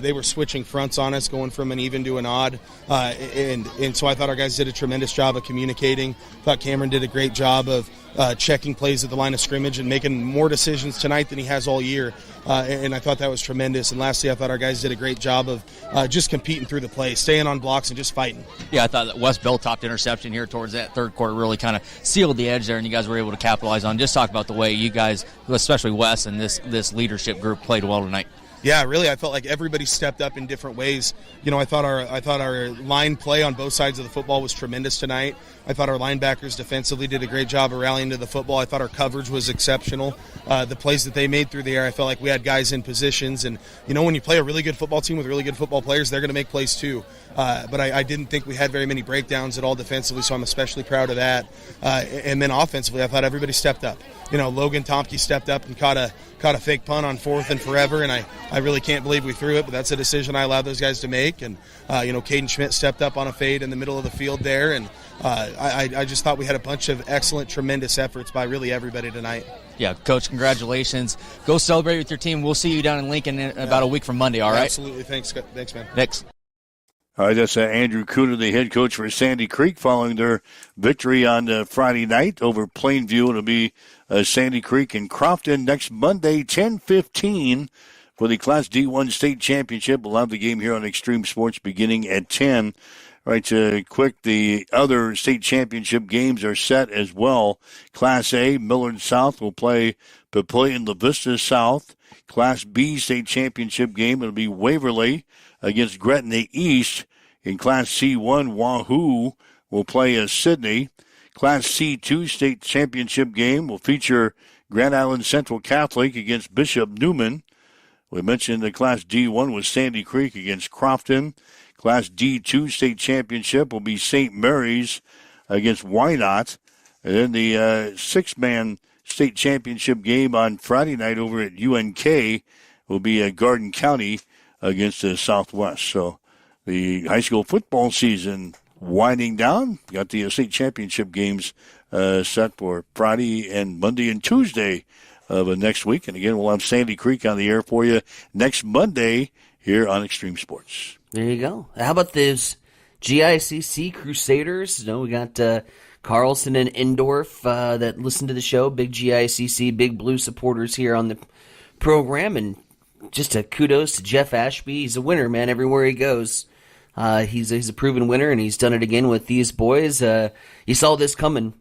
They were switching fronts on us, going from an even to an odd. And so I thought our guys did a tremendous job of communicating. Thought Cameron did a great job of checking plays at the line of scrimmage and making more decisions tonight than he has all year. And I thought that was tremendous. And lastly, I thought our guys did a great job of just competing through the play, staying on blocks and just fighting. Yeah, I thought that Wes Belltopt interception here towards that third quarter really kind of sealed the edge there, and you guys were able to capitalize on. Just talk about the way you guys, especially Wes and this leadership group, played well tonight. Yeah, really, I felt like everybody stepped up in different ways. I thought our line play on both sides of the football was tremendous tonight. I thought our linebackers defensively did a great job of rallying to the football. I thought our coverage was exceptional. The plays that they made through the air, I felt like we had guys in positions. And, when you play a really good football team with really good football players, they're going to make plays too. But I didn't think we had very many breakdowns at all defensively, so I'm especially proud of that. And then offensively, I thought everybody stepped up. Logan Tompke stepped up and caught a fake punt on 4th and forever, and I really can't believe we threw it, but that's a decision I allowed those guys to make. And, Caden Schmidt stepped up on a fade in the middle of the field there, and I just thought we had a bunch of excellent, tremendous efforts by really everybody tonight. Yeah, Coach, congratulations. Go celebrate with your team. We'll see you down in Lincoln in about a week from Monday, all right? Absolutely. Thanks, man. Thanks. All right, that's Andrew Kuda, the head coach for Sandy Creek, following their victory on Friday night over Plainview. It'll be Sandy Creek and Crofton next Monday, 10:15 for the Class D1 State Championship. We'll have the game here on Extreme Sports beginning at 10. All right, quick, the other state championship games are set as well. Class A, Millard South will play Papillion La Vista South. Class B state championship game, it'll be Waverly against Gretna East. In Class C1, Wahoo will play Sydney. Class C2 state championship game will feature Grand Island Central Catholic against Bishop Newman. We mentioned the Class D1 was Sandy Creek against Crofton. Class D2 state championship will be St. Mary's against Wynot. And then the six-man state championship game on Friday night over at UNK will be Garden County against the Southwest. So the high school football season winding down. Got the state championship games set for Friday and Monday and Tuesday of next week. And again, we'll have Sandy Creek on the air for you next Monday here on Extreme Sports. There you go. How about those GICC Crusaders? We got Carlson and Endorf that listen to the show, big GICC, Big Blue supporters here on the program, and just a kudos to Jeff Ashby. He's a winner, man, everywhere he goes. He's a proven winner, and he's done it again with these boys. You saw this coming.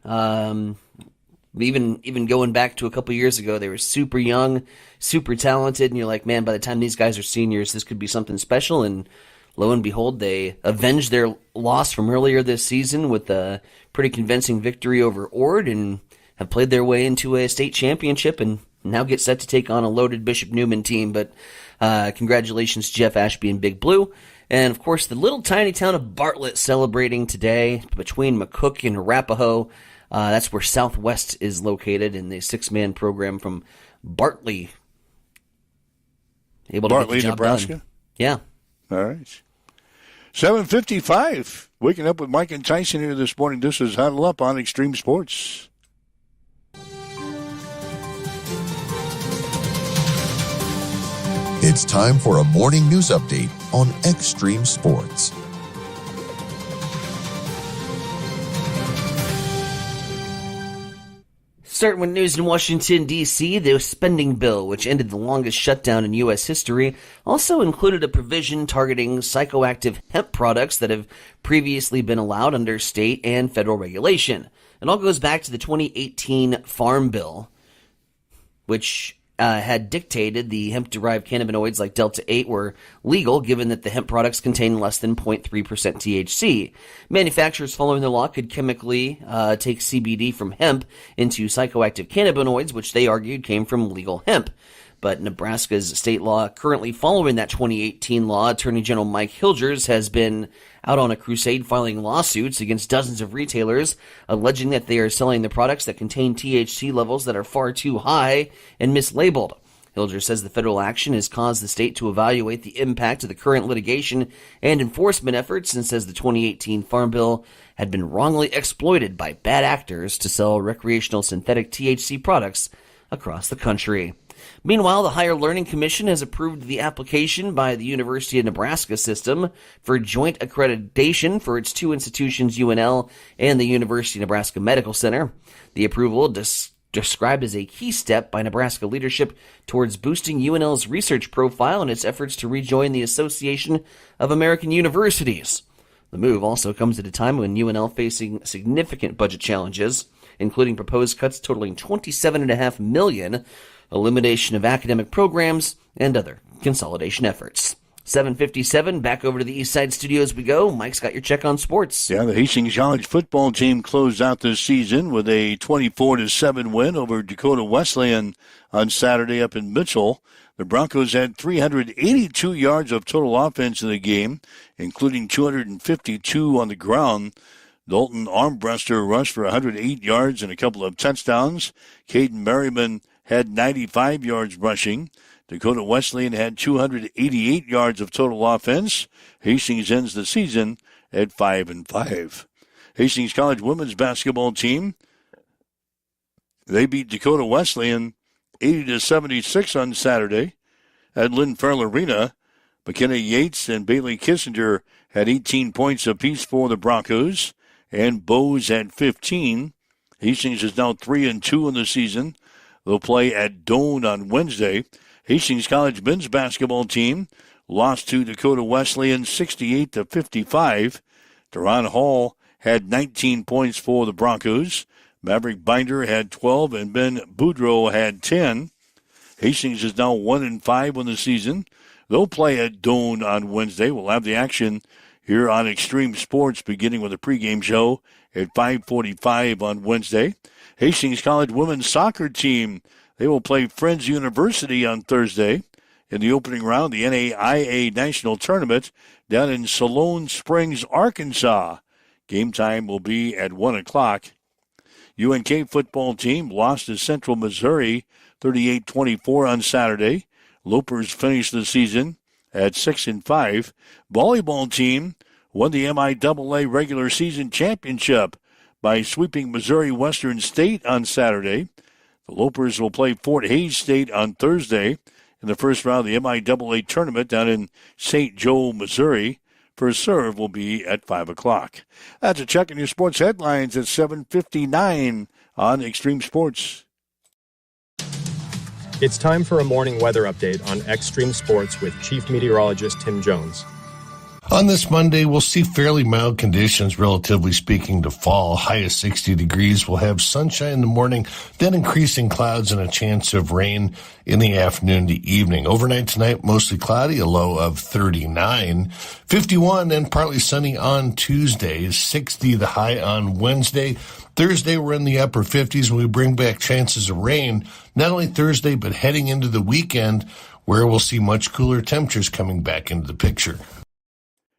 Even going back to a couple years ago, they were super young, super talented, and you're like, man, by the time these guys are seniors, this could be something special. And lo and behold, they avenged their loss from earlier this season with a pretty convincing victory over Ord, and have played their way into a state championship, and now get set to take on a loaded Bishop Neumann team. But congratulations, Jeff Ashby and Big Blue. And, of course, the little tiny town of Bartlett celebrating today between McCook and Arapahoe. That's where Southwest is located in the six-man program from Bartley. Able to Bartley, get the job Nebraska? done. Yeah. All right. 7:55. Waking up with Mike and Tyson here this morning. This is Huddle Up on Extreme Sports. It's time for a morning news update on Extreme Sports. Starting with news in Washington, D.C., the spending bill, which ended the longest shutdown in U.S. history, also included a provision targeting psychoactive hemp products that have previously been allowed under state and federal regulation. It all goes back to the 2018 Farm Bill, which had dictated the hemp-derived cannabinoids like Delta-8 were legal, given that the hemp products contain less than 0.3% THC. Manufacturers following the law could chemically take CBD from hemp into psychoactive cannabinoids, which they argued came from legal hemp. But Nebraska's state law currently following that 2018 law, Attorney General Mike Hilgers has been out on a crusade filing lawsuits against dozens of retailers, alleging that they are selling the products that contain THC levels that are far too high and mislabeled. Hilgers says the federal action has caused the state to evaluate the impact of the current litigation and enforcement efforts, and says the 2018 Farm Bill had been wrongly exploited by bad actors to sell recreational synthetic THC products across the country. Meanwhile, the Higher Learning Commission has approved the application by the University of Nebraska system for joint accreditation for its two institutions, UNL and the University of Nebraska Medical Center. The approval described as a key step by Nebraska leadership towards boosting UNL's research profile and its efforts to rejoin the Association of American Universities. The move also comes at a time when UNL facing significant budget challenges, including proposed cuts totaling $27.5 million, elimination of academic programs, and other consolidation efforts. 7:57, back over to the East Side Studios we go. Mike's got your check on sports. Yeah, the Hastings College football team closed out this season with a 24-7 win over Dakota Wesleyan on Saturday up in Mitchell. The Broncos had 382 yards of total offense in the game, including 252 on the ground. Dalton Armbruster rushed for 108 yards and a couple of touchdowns. Caden Merriman had 95 yards rushing. Dakota Wesleyan had 288 yards of total offense. Hastings ends the season at 5-5. Hastings College women's basketball team, they beat Dakota Wesleyan 80-76 on Saturday at Lynn Farrell Arena. McKenna Yates and Bailey Kissinger had 18 points apiece for the Broncos, and Bowes had 15. Hastings is now 3-2 in the season. They'll play at Doane on Wednesday. Hastings College men's basketball team lost to Dakota Wesleyan 68-55. Teron Hall had 19 points for the Broncos. Maverick Binder had 12, and Ben Boudreau had 10. Hastings is now 1-5 on the season. They'll play at Doane on Wednesday. We'll have the action here on Extreme Sports, beginning with a pregame show at 5:45 on Wednesday. Hastings College women's soccer team, they will play Friends University on Thursday in the opening round of the NAIA National Tournament down in Siloam Springs, Arkansas. Game time will be at 1 o'clock. UNK football team lost to Central Missouri 38-24 on Saturday. Lopers finished the season at 6-5. Volleyball team won the MIAA regular season championship by sweeping Missouri Western State on Saturday. The Lopers will play Fort Hays State on Thursday in the first round of the MIAA tournament down in St. Joe, Missouri. for serve will be at 5 o'clock. That's a check on your sports headlines at 7:59 on Extreme Sports. It's time for a morning weather update on Extreme Sports with Chief Meteorologist Tim Jones. On this Monday, we'll see fairly mild conditions, relatively speaking, to fall. High of 60 degrees. We'll have sunshine in the morning, then increasing clouds and a chance of rain in the afternoon to evening. Overnight tonight, mostly cloudy, a low of 39. 51 and partly sunny on Tuesday. 60 the high on Wednesday. Thursday, we're in the upper 50s when we bring back chances of rain. Not only Thursday, but heading into the weekend, where we'll see much cooler temperatures coming back into the picture.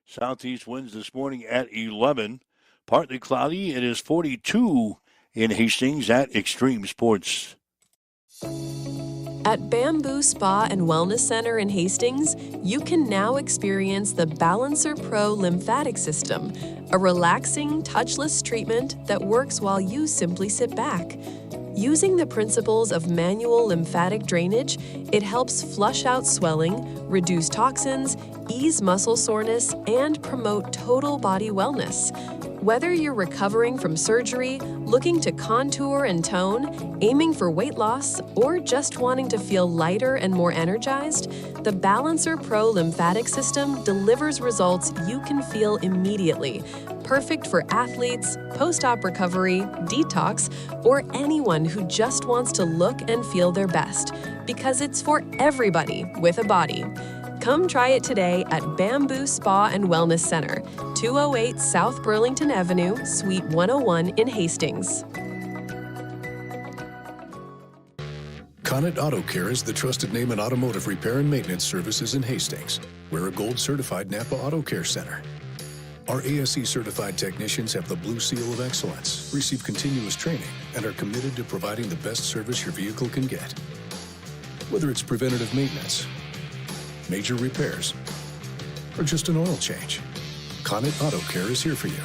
Southeast winds this morning at 11. Partly cloudy. It is 42 in Hastings at Extreme Sports. At Bamboo Spa and Wellness Center in Hastings, you can now experience the Balancer Pro lymphatic system, a relaxing, touchless treatment that works while you simply sit back. Using the principles of manual lymphatic drainage, it helps flush out swelling, reduce toxins, ease muscle soreness, and promote total body wellness. Whether you're recovering from surgery, looking to contour and tone, aiming for weight loss, or just wanting to feel lighter and more energized, the Balancer Pro lymphatic system delivers results you can feel immediately. Perfect for athletes, post-op recovery, detox, or anyone who just wants to look and feel their best, because it's for everybody with a body. Come try it today at Bamboo Spa and Wellness Center, 208 South Burlington Avenue, Suite 101 in Hastings. Connet Auto Care is the trusted name in automotive repair and maintenance services in Hastings. We're a gold-certified Napa Auto Care Center. Our ASE-certified technicians have the Blue Seal of Excellence, receive continuous training, and are committed to providing the best service your vehicle can get. Whether it's preventative maintenance, major repairs, or just an oil change, Connet Auto Care is here for you.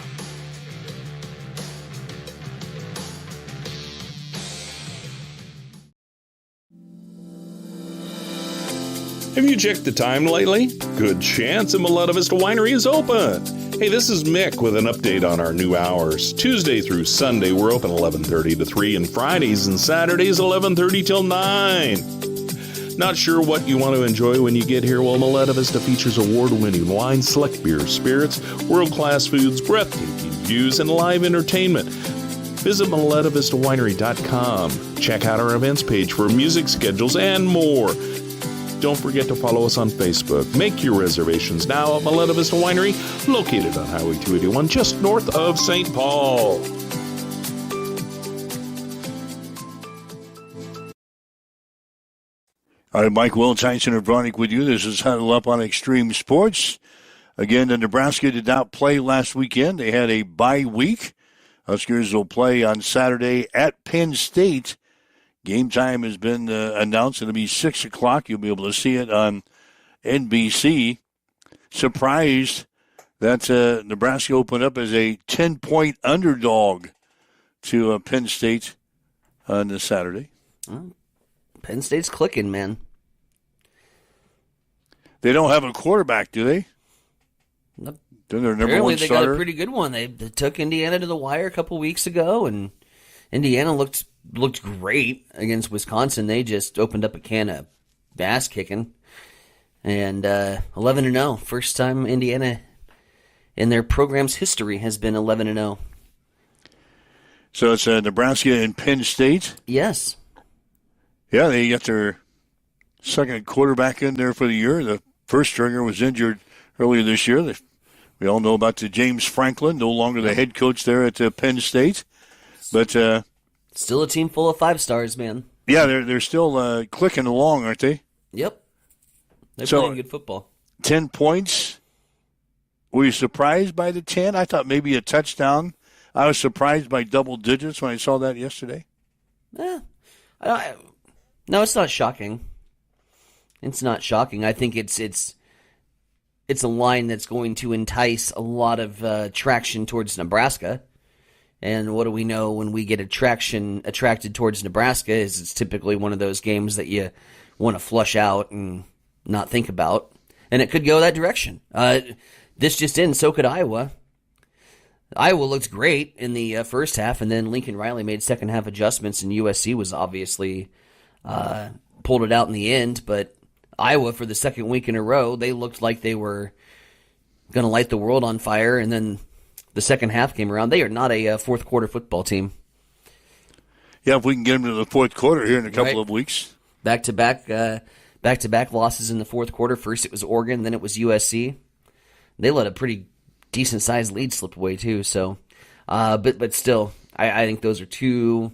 Have you checked the time lately? Good chance a Maletta Vista Winery is open. Hey, this is Mick with an update on our new hours. Tuesday through Sunday, we're open 11:30 to 3, and Fridays and Saturdays 11:30 till 9. Not sure what you want to enjoy when you get here? Well, Maletta Vista features award-winning wine, select beers, spirits, world-class foods, breathtaking views, and live entertainment. Visit MalettaVistaWinery.com. Check out our events page for music schedules and more. Don't forget to follow us on Facebook. Make your reservations now at Maletta Vista Winery, located on Highway 281, just north of St. Paul. All right, Mike Will, Tyson and Bronick with you. This is Huddle Up on Extreme Sports. Again, the Nebraska did not play last weekend. They had a bye week. Huskers will play on Saturday at Penn State. Game time has been announced. It'll be 6 o'clock. You'll be able to see it on NBC. Surprised that Nebraska opened up as a 10-point underdog to Penn State on this Saturday. Oh, Penn State's clicking, man. They don't have a quarterback, do they? Nope. They're their number Apparently one they starter. got a pretty good one. They took Indiana to the wire a couple weeks ago, and Indiana looked great against Wisconsin. They just opened up a can of ass kicking, and 11-0. First time Indiana in their program's history has been 11-0. So it's Nebraska and Penn State. Yes. Yeah, they got their second quarterback in there for the year. The first stringer was injured earlier this year. We all know about the James Franklin, no longer the head coach there at Penn State. But still a team full of 5-stars, man. Yeah, they're still clicking along, aren't they? Yep. They're playing good football. 10 points. Were you surprised by the 10? I thought maybe a touchdown. I was surprised by double digits when I saw that yesterday. Yeah. No, it's not shocking. It's not shocking. I think it's a line that's going to entice a lot of traction towards Nebraska. And what do we know when we get attracted towards Nebraska is it's typically one of those games that you want to flush out and not think about. And it could go that direction. this just in, so could Iowa. Iowa looked great in the first half, and then Lincoln Riley made second half adjustments, and USC was obviously pulled it out in the end. But Iowa, for the second week in a row, they looked like they were going to light the world on fire, and then the second half came around. They are not a fourth quarter football team. Yeah, if we can get them to the fourth quarter here in a couple of weeks. Back-to-back losses in the fourth quarter. First it was Oregon, then it was USC. They let a pretty decent-sized lead slip away, too. So, but still, I think those are two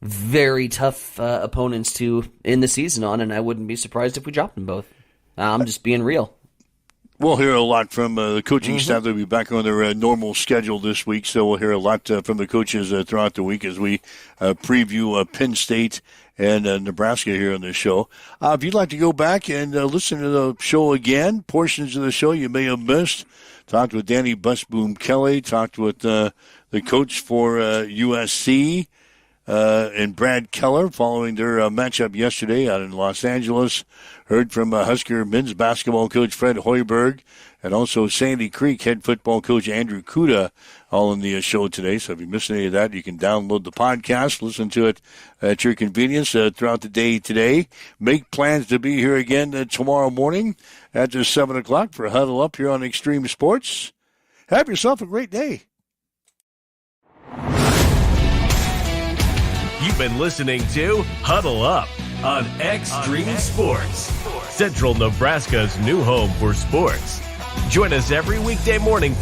very tough opponents to end the season on, and I wouldn't be surprised if we dropped them both. I'm just being real. We'll hear a lot from the coaching staff. They'll be back on their normal schedule this week, so we'll hear a lot from the coaches throughout the week as we preview Penn State and Nebraska here on the show. If you'd like to go back and listen to the show again, portions of the show you may have missed, talked with Danny Busboom Kelly, talked with the coach for USC, and Brad Keller following their matchup yesterday out in Los Angeles. Heard from Husker men's basketball coach Fred Hoiberg and also Sandy Creek head football coach Andrew Kuda all in the show today. So if you missed any of that, you can download the podcast, listen to it at your convenience throughout the day today. Make plans to be here again tomorrow morning at 7 o'clock for Huddle Up here on Extreme Sports. Have yourself a great day. You've been listening to Huddle Up on Extreme Sports, Central Nebraska's new home for sports. Join us every weekday morning from